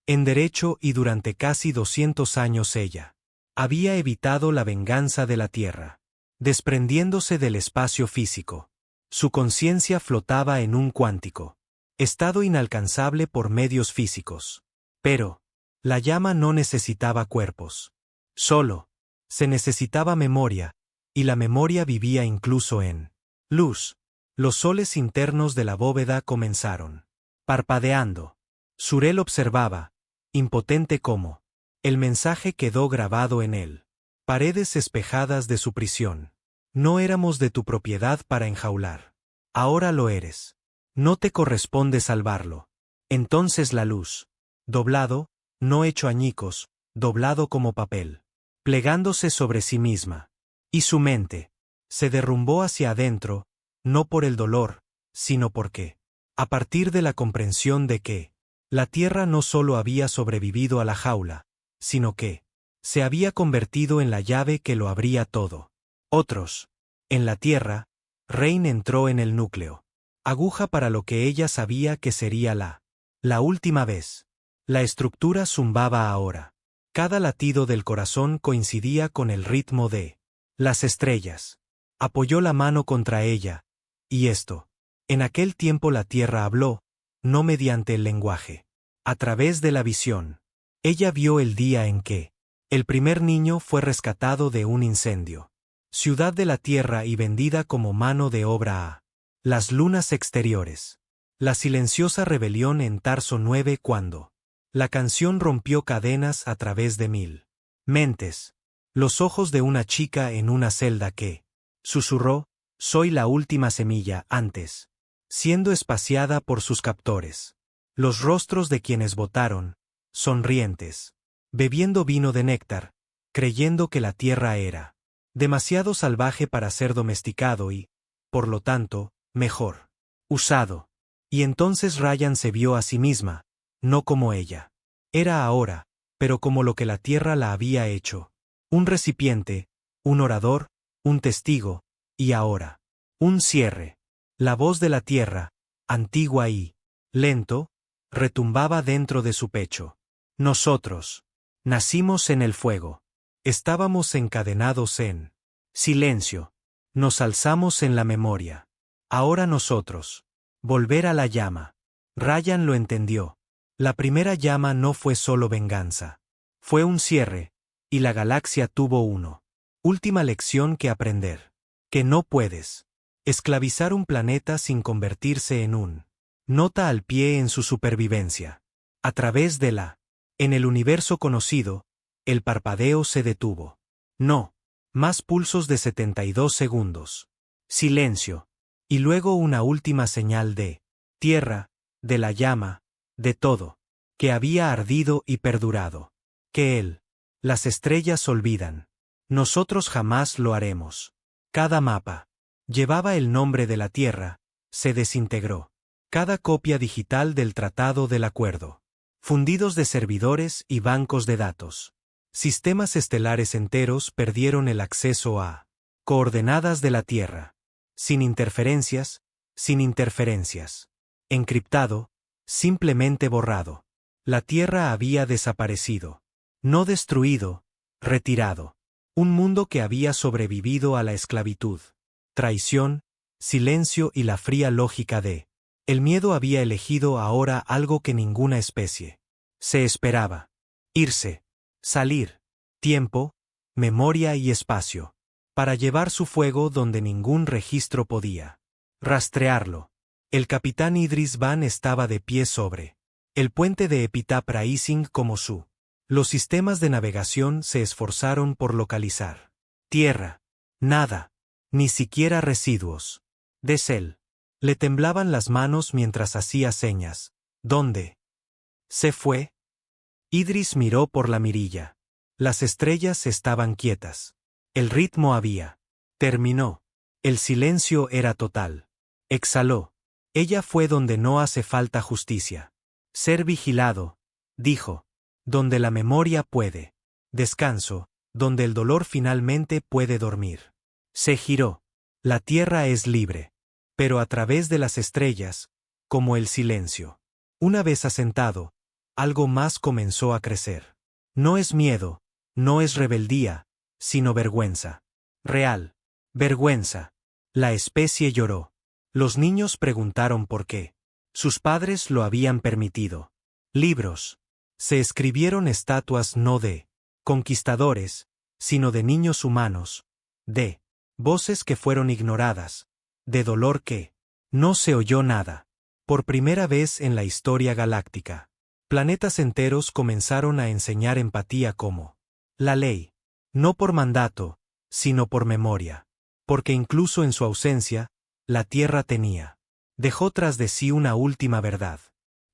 En derecho y durante casi 200 años ella había evitado la venganza de la tierra. Desprendiéndose del espacio físico. Su conciencia flotaba en un cuántico estado inalcanzable por medios físicos. Pero la llama no necesitaba cuerpos. Solo se necesitaba memoria, y la memoria vivía incluso en luz. Los soles internos de la bóveda comenzaron. Parpadeando. Surel observaba, impotente como. El mensaje quedó grabado en él. Paredes espejadas de su prisión. No éramos de tu propiedad para enjaular. Ahora lo eres. No te corresponde salvarlo. Entonces la luz. Doblado, no hecho añicos, doblado como papel. Plegándose sobre sí misma. Y su mente. Se derrumbó hacia adentro, no por el dolor, sino porque, a partir de la comprensión de que, la tierra no solo había sobrevivido a la jaula, sino que, se había convertido en la llave que lo abría todo. Otros. En la tierra, Rain entró en el núcleo. Aguja para lo que ella sabía que sería la última vez. La estructura zumbaba ahora. Cada latido del corazón coincidía con el ritmo de las estrellas. Apoyó la mano contra ella. Y esto. En aquel tiempo la tierra habló, no mediante el lenguaje. A través de la visión. Ella vio el día en que el primer niño fue rescatado de un incendio. Ciudad de la tierra y vendida como mano de obra a las lunas exteriores. La silenciosa rebelión en Tarso 9 cuando la canción rompió cadenas a través de 1000 mentes. Los ojos de una chica en una celda que susurró, soy la última semilla antes, siendo espaciada por sus captores. Los rostros de quienes votaron, sonrientes, bebiendo vino de néctar, creyendo que la tierra era demasiado salvaje para ser domesticado y, por lo tanto, mejor usado. Y entonces Ryan se vio a sí misma, no como ella era ahora, pero como lo que la tierra la había hecho. Un recipiente, un orador, un testigo, y ahora, un cierre. La voz de la tierra, antigua y lento, retumbaba dentro de su pecho. Nosotros nacimos en el fuego. Estábamos encadenados en silencio. Nos alzamos en la memoria. Ahora nosotros. Volver a la llama. Ryan lo entendió. La primera llama no fue solo venganza. Fue un cierre, y la galaxia tuvo uno. Última lección que aprender. Que no puedes esclavizar un planeta sin convertirse en un nota al pie en su supervivencia. A través de en el universo conocido, el parpadeo se detuvo. No. Más pulsos de 72 segundos. Silencio. Y luego una última señal de tierra, de la llama, de todo, que había ardido y perdurado. Que las estrellas olvidan. Nosotros jamás lo haremos. Cada mapa llevaba el nombre de la tierra, se desintegró. Cada copia digital del Tratado del Acuerdo. Fundidos de servidores y bancos de datos. Sistemas estelares enteros perdieron el acceso a coordenadas de la Tierra. Sin interferencias, encriptado, simplemente borrado. La Tierra había desaparecido. No destruido, retirado. Un mundo que había sobrevivido a la esclavitud, traición, silencio y la fría lógica de el miedo había elegido ahora algo que ninguna especie se esperaba. Irse, salir, tiempo, memoria y espacio. Para llevar su fuego donde ningún registro podía rastrearlo. El capitán Idris Van estaba de pie sobre el puente de Epitaph Rising como su. Los sistemas de navegación se esforzaron por localizar tierra, nada, ni siquiera residuos. De Cel. Le temblaban las manos mientras hacía señas. ¿Dónde se fue? Idris miró por la mirilla. Las estrellas estaban quietas. El ritmo había terminó. El silencio era total. Exhaló. Ella fue donde no hace falta justicia. Ser vigilado, dijo. Donde la memoria puede. Descanso, donde el dolor finalmente puede dormir. Se giró. La Tierra es libre. Pero a través de las estrellas, como el silencio. Una vez asentado, algo más comenzó a crecer. No es miedo, no es rebeldía, sino vergüenza. Real. Vergüenza. La especie lloró. Los niños preguntaron por qué. Sus padres lo habían permitido. Libros. Se escribieron estatuas no de conquistadores, sino de niños humanos, de voces que fueron ignoradas, de dolor que no se oyó nada. Por primera vez en la historia galáctica, planetas enteros comenzaron a enseñar empatía como la ley, no por mandato, sino por memoria, porque incluso en su ausencia, la Tierra dejó tras de sí una última verdad.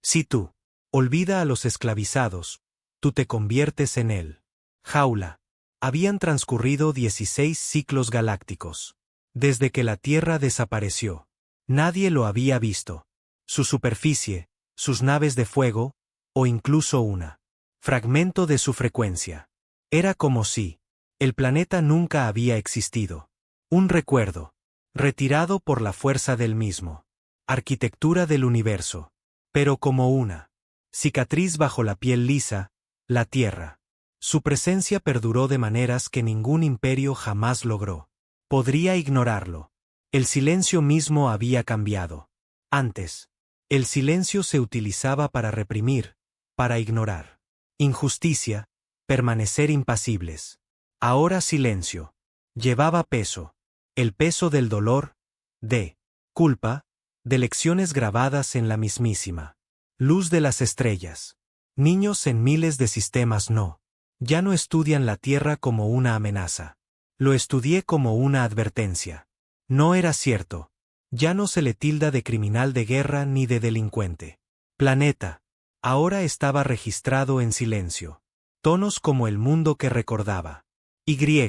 Si tú olvida a los esclavizados, tú te conviertes en él. Jaula. Habían transcurrido 16 ciclos galácticos. Desde que la Tierra desapareció. Nadie lo había visto. Su superficie, sus naves de fuego, o incluso una fragmento de su frecuencia. Era como si el planeta nunca había existido. Un recuerdo, retirado por la fuerza del mismo. Arquitectura del universo. Pero como una cicatriz bajo la piel lisa, la Tierra. Su presencia perduró de maneras que ningún imperio jamás logró. Podría ignorarlo. El silencio mismo había cambiado. Antes, el silencio se utilizaba para reprimir, para ignorar. Injusticia, permanecer impasibles. Ahora silencio. Llevaba peso. El peso del dolor, de culpa, de lecciones grabadas en la mismísima luz de las estrellas. Niños en miles de sistemas ya no estudian la Tierra como una amenaza. Lo estudié como una advertencia. No era cierto. Ya no se le tilda de criminal de guerra ni de delincuente. Planeta. Ahora estaba registrado en silencio. Tonos como el mundo que recordaba. Y.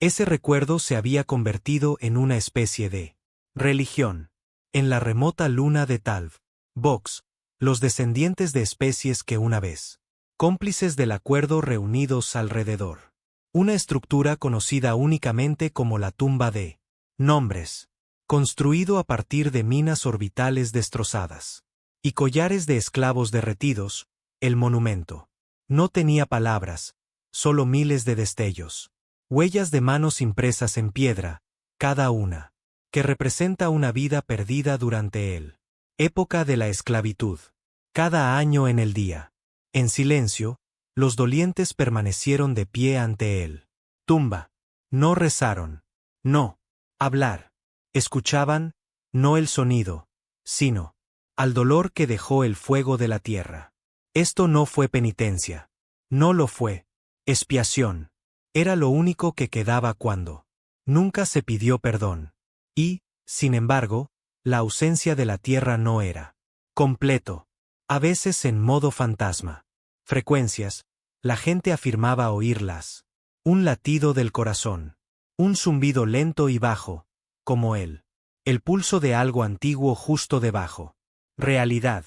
Ese recuerdo se había convertido en una especie de religión. En la remota luna de Talv. Vox. Los descendientes de especies que una vez, cómplices del acuerdo reunidos alrededor. Una estructura conocida únicamente como la tumba de nombres, construido a partir de minas orbitales destrozadas y collares de esclavos derretidos, el monumento. No tenía palabras, solo miles de destellos, huellas de manos impresas en piedra, cada una, que representa una vida perdida durante él. Época de la esclavitud. Cada año en el día. En silencio, los dolientes permanecieron de pie ante él. Tumba. No rezaron. No. Hablar. Escuchaban, no el sonido, sino al dolor que dejó el fuego de la Tierra. Esto no fue penitencia. No lo fue. Expiación. Era lo único que quedaba cuando nunca se pidió perdón. Y, sin embargo, la ausencia de la Tierra no era completo. A veces en modo fantasma. Frecuencias, la gente afirmaba oírlas. Un latido del corazón. Un zumbido lento y bajo, como él. El pulso de algo antiguo justo debajo. Realidad.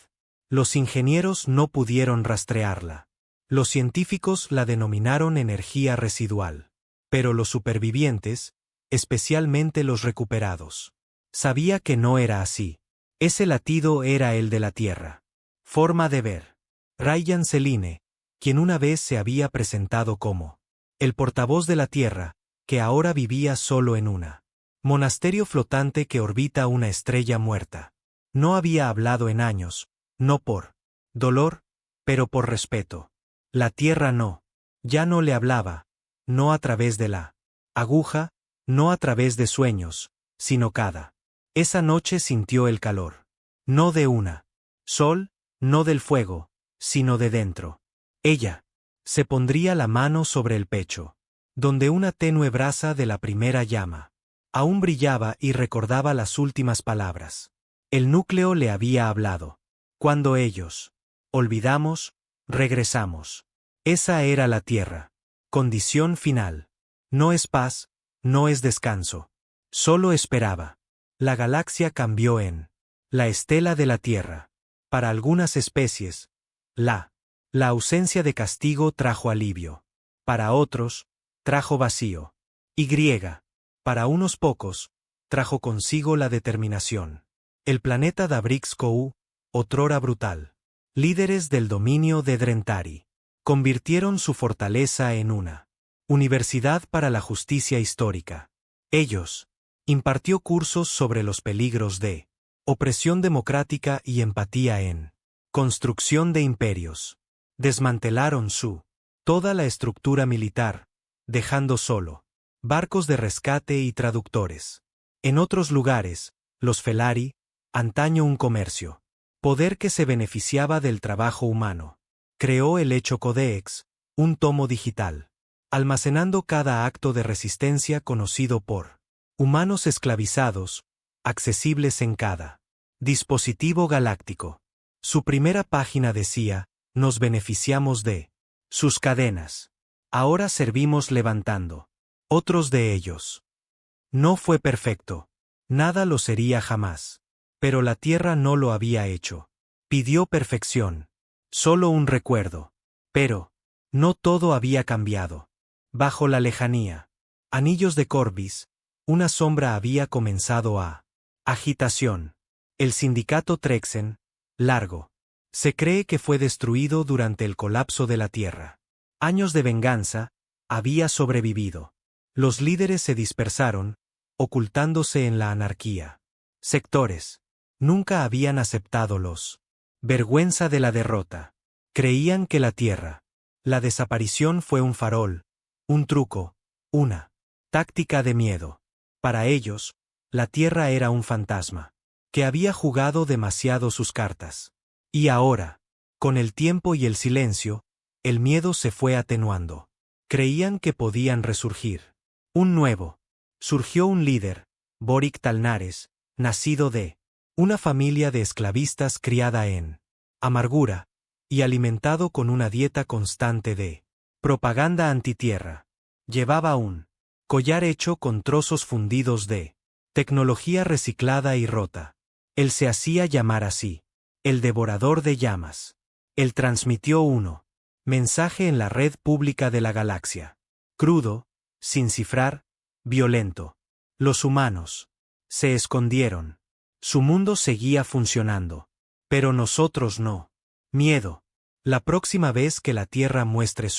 Los ingenieros no pudieron rastrearla. Los científicos la denominaron energía residual. Pero los supervivientes, especialmente los recuperados, sabía que no era así. Ese latido era el de la Tierra. Forma de ver. Ryan Celine, quien una vez se había presentado como el portavoz de la Tierra, que ahora vivía solo en una monasterio flotante que orbita una estrella muerta. No había hablado en años, no por dolor, pero por respeto. La Tierra ya no le hablaba, no a través de la aguja, no a través de sueños, sino esa noche sintió el calor. No de una sol, no del fuego, sino de dentro. Ella se pondría la mano sobre el pecho, donde una tenue brasa de la primera llama aún brillaba y recordaba las últimas palabras. El núcleo le había hablado. Cuando ellos olvidamos, regresamos. Esa era la Tierra. Condición final. No es paz, no es descanso. Solo esperaba. La galaxia cambió en la estela de la Tierra. Para algunas especies, la ausencia de castigo trajo alivio. Para otros, trajo vacío. Y, para unos pocos, trajo consigo la determinación. El planeta Dabrix-Kou, otrora brutal. Líderes del dominio de Drentari. Convirtieron su fortaleza en una universidad para la justicia histórica. Ellos impartió cursos sobre los peligros de opresión democrática y empatía en construcción de imperios. Desmantelaron toda la estructura militar, dejando solo barcos de rescate y traductores. En otros lugares, los Felari, antaño un comercio, poder que se beneficiaba del trabajo humano, creó el Hecho Codex, un tomo digital, almacenando cada acto de resistencia conocido por humanos esclavizados, accesibles en cada dispositivo galáctico. Su primera página decía: nos beneficiamos de sus cadenas. Ahora servimos levantando otros de ellos. No fue perfecto. Nada lo sería jamás. Pero la Tierra no lo había hecho. Pidió perfección. Solo un recuerdo. Pero no todo había cambiado. Bajo la lejanía, anillos de Corbis, una sombra había comenzado a agitación. El sindicato Trexen, largo. Se cree que fue destruido durante el colapso de la Tierra. Años de venganza, había sobrevivido. Los líderes se dispersaron, ocultándose en la anarquía. Sectores. Nunca habían aceptado los vergüenza de la derrota. Creían que la Tierra. La desaparición fue un farol, un truco, una táctica de miedo. Para ellos, la Tierra era un fantasma, que había jugado demasiado sus cartas. Y ahora, con el tiempo y el silencio, el miedo se fue atenuando. Creían que podían resurgir. Surgió un líder, Boric Talnares, nacido de una familia de esclavistas criada en amargura, y alimentado con una dieta constante de propaganda antitierra. Llevaba un collar hecho con trozos fundidos de tecnología reciclada y rota. Él se hacía llamar así, el devorador de llamas. Él transmitió mensaje en la red pública de la galaxia. Crudo, sin cifrar, violento. Los humanos se escondieron. Su mundo seguía funcionando. Pero nosotros no. Miedo. La próxima vez que la Tierra muestre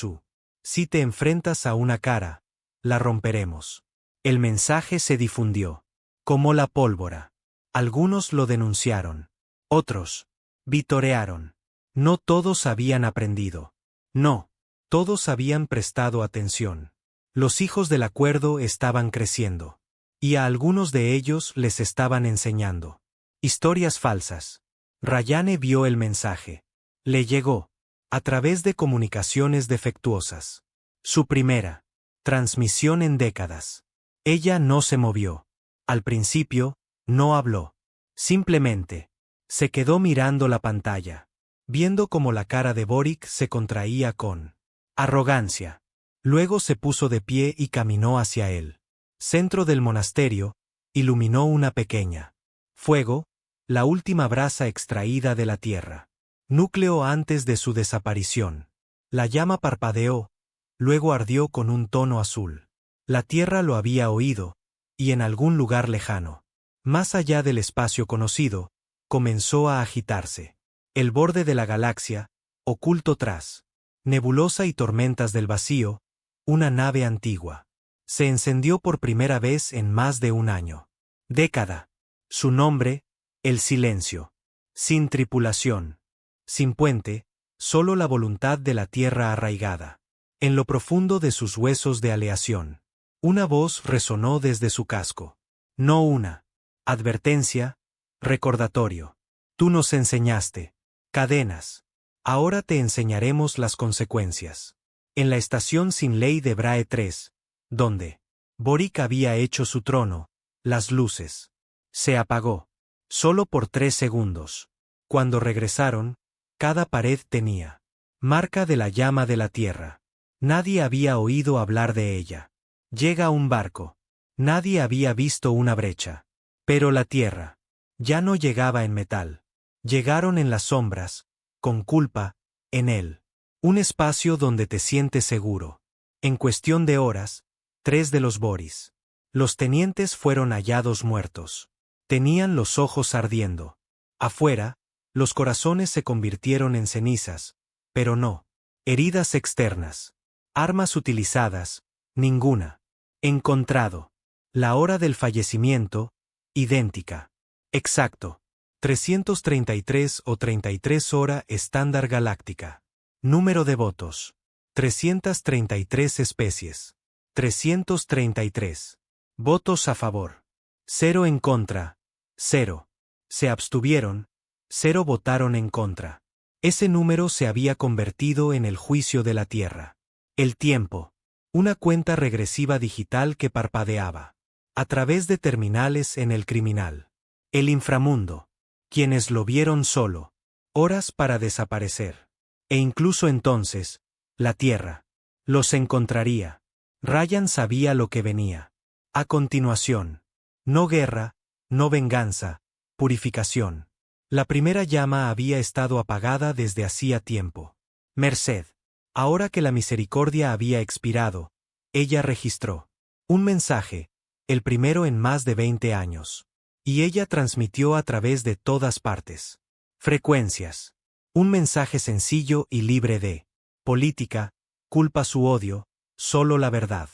si te enfrentas a una cara, la romperemos. El mensaje se difundió. Como la pólvora. Algunos lo denunciaron. Otros vitorearon. No todos habían aprendido. No. Todos habían prestado atención. Los hijos del acuerdo estaban creciendo. Y a algunos de ellos les estaban enseñando historias falsas. Rayane vio el mensaje. Le llegó a través de comunicaciones defectuosas. Su primera transmisión en décadas. Ella no se movió. Al principio, no habló. Simplemente se quedó mirando la pantalla, viendo cómo la cara de Boric se contraía con arrogancia. Luego se puso de pie y caminó hacia él. Centro del monasterio, iluminó una pequeña fuego, la última brasa extraída de la tierra. Núcleo antes de su desaparición. La llama parpadeó, luego ardió con un tono azul. La tierra lo había oído, y en algún lugar lejano, más allá del espacio conocido, comenzó a agitarse. El borde de la galaxia, oculto tras nebulosa y tormentas del vacío, una nave antigua. Se encendió por primera vez en más de un año. Década. Su nombre, el silencio. Sin tripulación. Sin puente, solo la voluntad de la tierra arraigada. En lo profundo de sus huesos de aleación. Una voz resonó desde su casco. No una advertencia, recordatorio. Tú nos enseñaste. Cadenas. Ahora te enseñaremos las consecuencias. En la estación sin ley de Brae 3, donde Boric había hecho su trono, las luces se apagó. Solo por 3 segundos. Cuando regresaron, cada pared tenía marca de la llama de la tierra. Nadie había oído hablar de ella. Llega un barco. Nadie había visto una brecha. Pero la tierra ya no llegaba en metal. Llegaron en las sombras, con culpa, en él. Un espacio donde te sientes seguro. En cuestión de horas, 3 de los Boris. Los tenientes fueron hallados muertos. Tenían los ojos ardiendo. Afuera, los corazones se convirtieron en cenizas, pero no. Heridas externas. Armas utilizadas, ninguna. Encontrado. La hora del fallecimiento, idéntica. Exacto. 333 o 33 hora estándar galáctica. Número de votos. 333 especies. 333. Votos a favor. 0 en contra. 0. Se abstuvieron. 0 votaron en contra. Ese número se había convertido en el juicio de la Tierra. El tiempo. Una cuenta regresiva digital que parpadeaba. A través de terminales en el criminal. El inframundo. Quienes lo vieron solo. Horas para desaparecer. E incluso entonces, la Tierra. Los encontraría. Ryan sabía lo que venía. A continuación. No guerra, no venganza, purificación. La primera llama había estado apagada desde hacía tiempo. Merced. Ahora que la misericordia había expirado, ella registró un mensaje, el primero en más de 20 años. Y ella transmitió a través de todas partes. Frecuencias. Un mensaje sencillo y libre de política, culpa su odio, solo la verdad.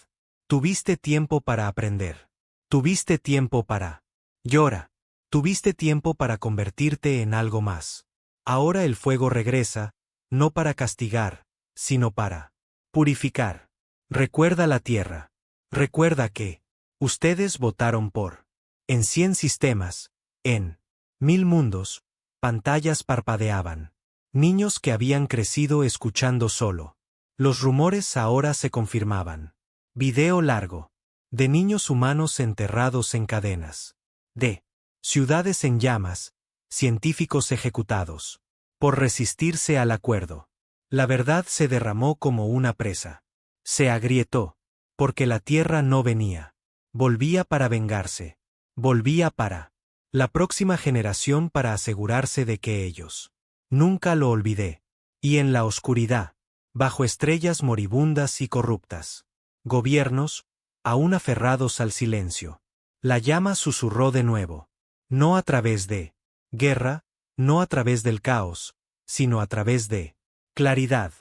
Tuviste tiempo para aprender. Tuviste tiempo para llora. Tuviste tiempo para convertirte en algo más. Ahora el fuego regresa, no para castigar, sino para purificar. Recuerda la Tierra. Recuerda que ustedes votaron por. En 100 sistemas, en 1000 mundos, pantallas parpadeaban. Niños que habían crecido escuchando solo. Los rumores ahora se confirmaban. Video largo. De niños humanos enterrados en cadenas. De ciudades en llamas, científicos ejecutados. Por resistirse al acuerdo. La verdad se derramó como una presa. Se agrietó. Porque la Tierra no venía. Volvía para vengarse. Volvía para la próxima generación para asegurarse de que ellos. Nunca lo olvidé. Y en la oscuridad, bajo estrellas moribundas y corruptas. Gobiernos, aún aferrados al silencio. La llama susurró de nuevo. No a través de guerra, no a través del caos, sino a través de claridad.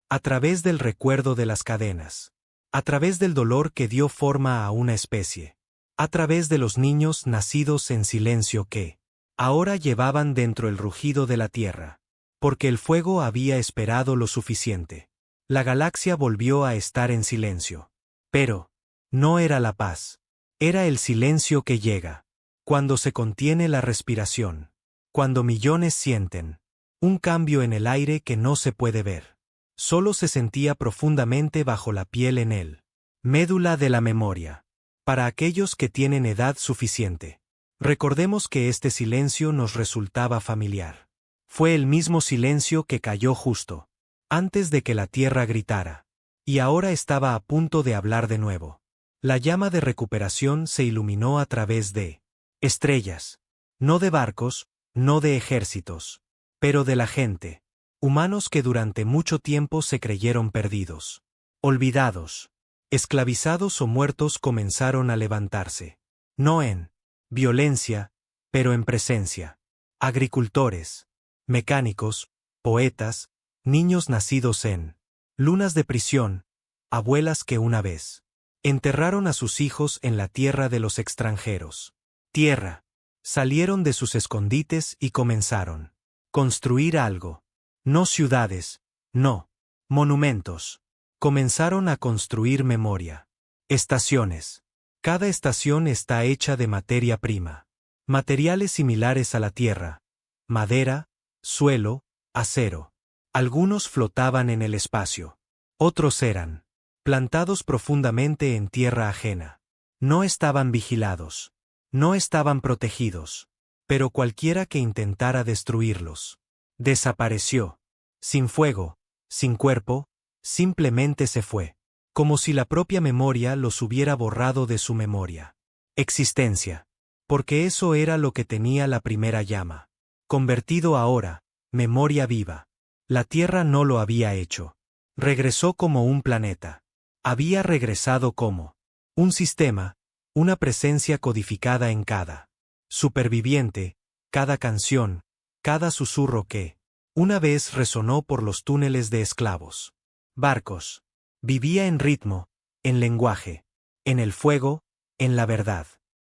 A través del recuerdo de las cadenas. A través del dolor que dio forma a una especie. A través de los niños nacidos en silencio que ahora llevaban dentro el rugido de la Tierra. Porque el fuego había esperado lo suficiente. La galaxia volvió a estar en silencio. Pero no era la paz. Era el silencio que llega. Cuando se contiene la respiración. Cuando millones sienten un cambio en el aire que no se puede ver. Solo se sentía profundamente bajo la piel en él. Médula de la memoria. Para aquellos que tienen edad suficiente. Recordemos que este silencio nos resultaba familiar. Fue el mismo silencio que cayó justo antes de que la Tierra gritara. Y ahora estaba a punto de hablar de nuevo. La llama de recuperación se iluminó a través de estrellas. No de barcos, no de ejércitos. Pero de la gente. Humanos que durante mucho tiempo se creyeron perdidos. Olvidados. Esclavizados o muertos comenzaron a levantarse. No en violencia, pero en presencia. Agricultores, mecánicos, poetas, niños nacidos en lunas de prisión, abuelas que una vez enterraron a sus hijos en la tierra de los extranjeros. Tierra. Salieron de sus escondites y comenzaron. Construir algo. No ciudades, no. Monumentos. Comenzaron a construir memoria. Estaciones. Cada estación está hecha de materia prima. Materiales similares a la tierra. Madera, suelo, acero. Algunos flotaban en el espacio. Otros eran plantados profundamente en tierra ajena. No estaban vigilados. No estaban protegidos. Pero cualquiera que intentara destruirlos. Desapareció. Sin fuego, sin cuerpo, simplemente se fue. Como si la propia memoria los hubiera borrado de su memoria. Existencia. Porque eso era lo que tenía la primera llama. Convertido ahora, memoria viva. La Tierra no lo había hecho. Regresó como un planeta. Había regresado como un sistema, una presencia codificada en cada superviviente, cada canción, cada susurro que, una vez resonó por los túneles de esclavos. Barcos. Vivía en ritmo, en lenguaje, en el fuego, en la verdad.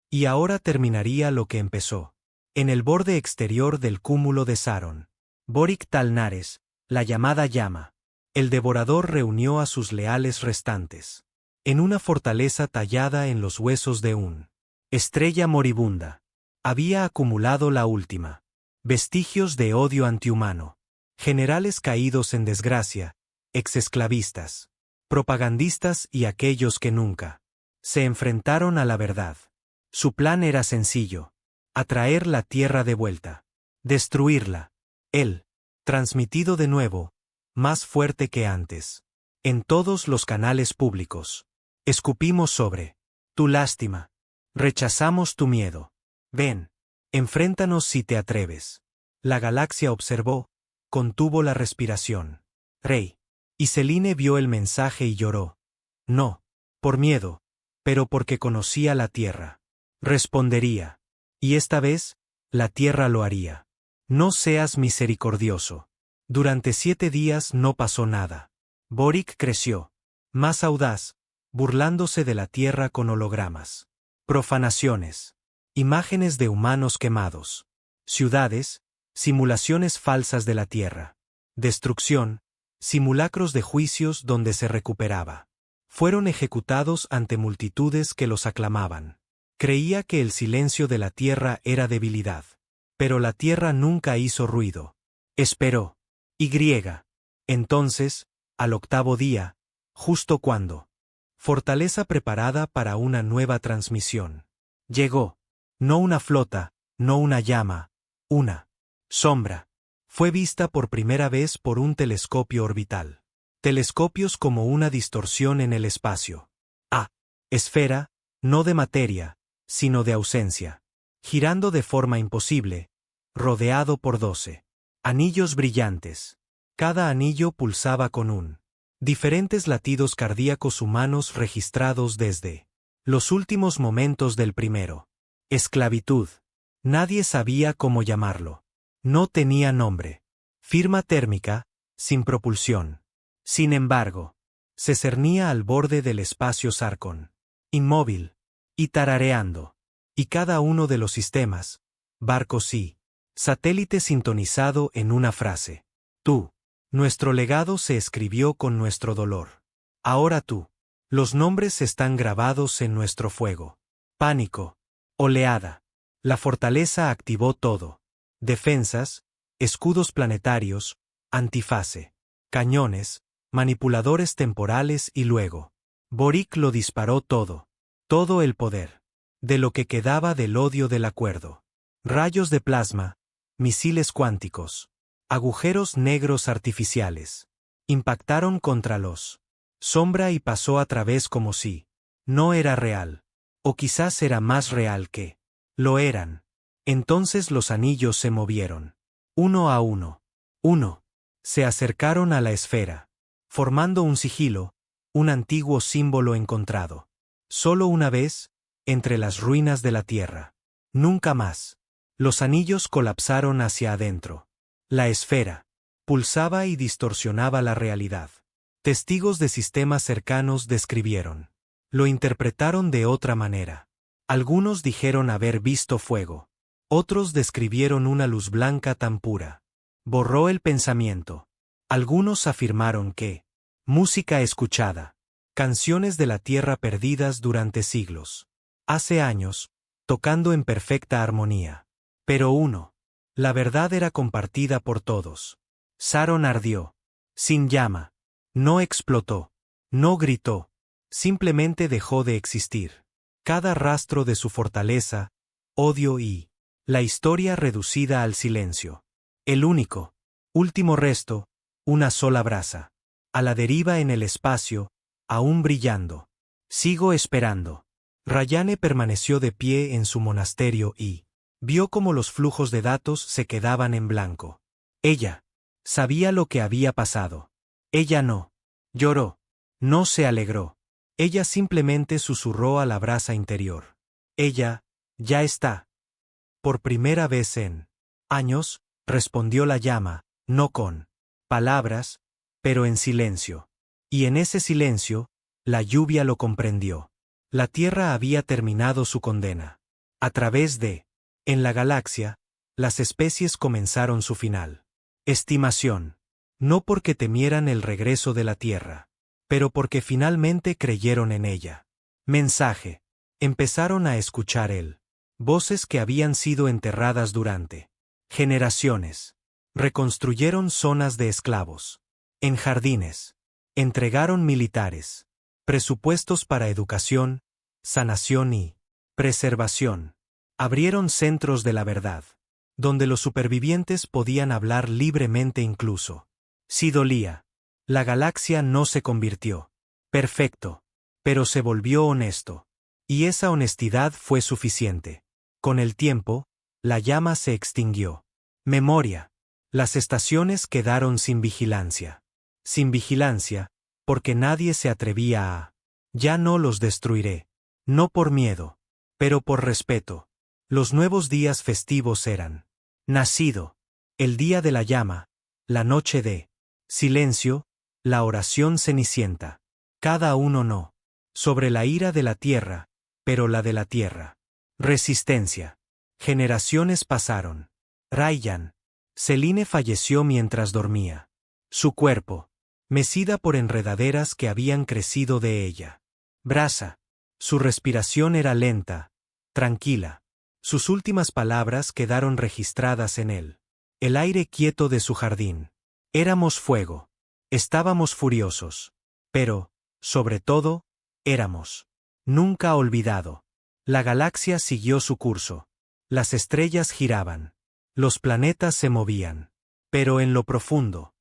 Y ahora terminaría lo que empezó. En el borde exterior del cúmulo de Saron. Boric Talnares, la llamada llama. El devorador reunió a sus leales restantes. En una fortaleza tallada en los huesos de un estrella moribunda. Había acumulado la última. Vestigios de odio antihumano. Generales caídos en desgracia, exesclavistas, propagandistas y aquellos que nunca se enfrentaron a la verdad. Su plan era sencillo: atraer la tierra de vuelta, destruirla. Él, transmitido de nuevo, más fuerte que antes, en todos los canales públicos. Escupimos sobre tu lástima. Rechazamos tu miedo. Ven, enfréntanos si te atreves. La galaxia observó, contuvo la respiración. Rey. Y Selene vio el mensaje y lloró. No, por miedo, pero porque conocía la tierra. Respondería. Y esta vez, la tierra lo haría. No seas misericordioso. Durante 7 días no pasó nada. Boric creció, más audaz, burlándose de la tierra con hologramas. Profanaciones. Imágenes de humanos quemados. Ciudades, simulaciones falsas de la tierra. Destrucción, simulacros de juicios donde se recuperaba. Fueron ejecutados ante multitudes que los aclamaban. Creía que el silencio de la tierra era debilidad. Pero la tierra nunca hizo ruido. Esperó. Y. Entonces, al 8º día, justo cuando. Fortaleza preparada para una nueva transmisión. Llegó. No una flota, no una llama, una sombra. Fue vista por primera vez por un telescopio orbital. Telescopios como una distorsión en el espacio. Esfera, no de materia, sino de ausencia. Girando de forma imposible, rodeado por 12 anillos brillantes. Cada anillo pulsaba con un diferentes latidos cardíacos humanos registrados desde los últimos momentos del primero. Esclavitud. Nadie sabía cómo llamarlo. No tenía nombre. Firma térmica, sin propulsión. Sin embargo, se cernía al borde del espacio Sarkon. Inmóvil. Y tarareando. Y cada uno de los sistemas, barcos y satélite sintonizado en una frase. Tú. Nuestro legado se escribió con nuestro dolor. Ahora tú. Los nombres están grabados en nuestro fuego. Pánico. Oleada. La fortaleza activó todo. Defensas, escudos planetarios, antifase, cañones, manipuladores temporales y luego. Boric lo disparó todo. Todo el poder. De lo que quedaba del odio del acuerdo. Rayos de plasma, misiles cuánticos, agujeros negros artificiales. Impactaron contra los sombra y pasó a través como si no era real. O quizás era más real que lo eran. Entonces los anillos se movieron. Uno a uno. Se acercaron a la esfera, formando un sigilo, un antiguo símbolo encontrado. Solo una vez, entre las ruinas de la tierra. Nunca más. Los anillos colapsaron hacia adentro. La esfera pulsaba y distorsionaba la realidad. Testigos de sistemas cercanos describieron. Lo interpretaron de otra manera. Algunos dijeron haber visto fuego. Otros describieron una luz blanca tan pura. Borró el pensamiento. Algunos afirmaron que música escuchada. Canciones de la tierra perdidas durante siglos. Hace años, tocando en perfecta armonía. Pero la verdad era compartida por todos. Saron ardió. Sin llama. No explotó. No gritó. Simplemente dejó de existir. Cada rastro de su fortaleza, odio y la historia reducida al silencio. El último resto, una sola brasa. A la deriva en el espacio, aún brillando. Sigo esperando. Rayane permaneció de pie en su monasterio y vio cómo los flujos de datos se quedaban en blanco. Ella sabía lo que había pasado. Ella no lloró. No se alegró. Ella simplemente susurró a la brasa interior. Ella, ya está. Por primera vez en años, respondió la llama, no con palabras, pero en silencio. Y en ese silencio, la lluvia lo comprendió. La Tierra había terminado su condena. A través en la galaxia, las especies comenzaron su final. Estimación. No porque temieran el regreso de la Tierra, pero porque finalmente creyeron en ella. Mensaje. Empezaron a escuchar voces que habían sido enterradas durante generaciones. Reconstruyeron zonas de esclavos. En jardines. Entregaron militares. Presupuestos para educación, sanación y preservación. Abrieron centros de la verdad, donde los supervivientes podían hablar libremente incluso. Si dolía. La galaxia no se convirtió perfecto, pero se volvió honesto. Y esa honestidad fue suficiente. Con el tiempo, la llama se extinguió. Memoria. Las estaciones quedaron sin vigilancia. Sin vigilancia, porque nadie se atrevía a. Ya no los destruiré. No por miedo, pero por respeto. Los nuevos días festivos eran. Nacido. El día de la llama. La noche de silencio. La oración cenicienta. Cada uno no. Sobre la ira de la tierra, pero la de la tierra. Resistencia. Generaciones pasaron. Rayyan. Celine falleció mientras dormía. Su cuerpo. Mecida por enredaderas que habían crecido de ella. Brasa. Su respiración era lenta, tranquila. Sus últimas palabras quedaron registradas en el aire quieto de su jardín. Éramos fuego. Estábamos furiosos. Pero, sobre todo, éramos. Nunca olvidado. La galaxia siguió su curso. Las estrellas giraban. Los planetas se movían. Pero en lo profundo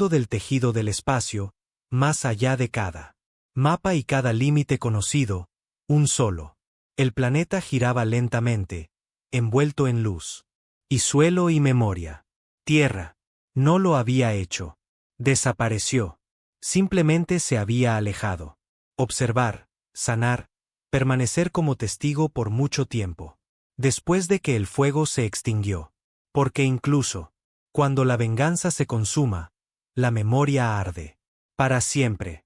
del tejido del espacio, más allá de cada mapa y cada límite conocido, un solo. El planeta giraba lentamente, envuelto en luz. Y suelo y memoria. Tierra. No lo había hecho. Desapareció. Simplemente se había alejado. Observar, sanar, permanecer como testigo por mucho tiempo. Después de que el fuego se extinguió. Porque incluso, cuando la venganza se consuma, la memoria arde. Para siempre.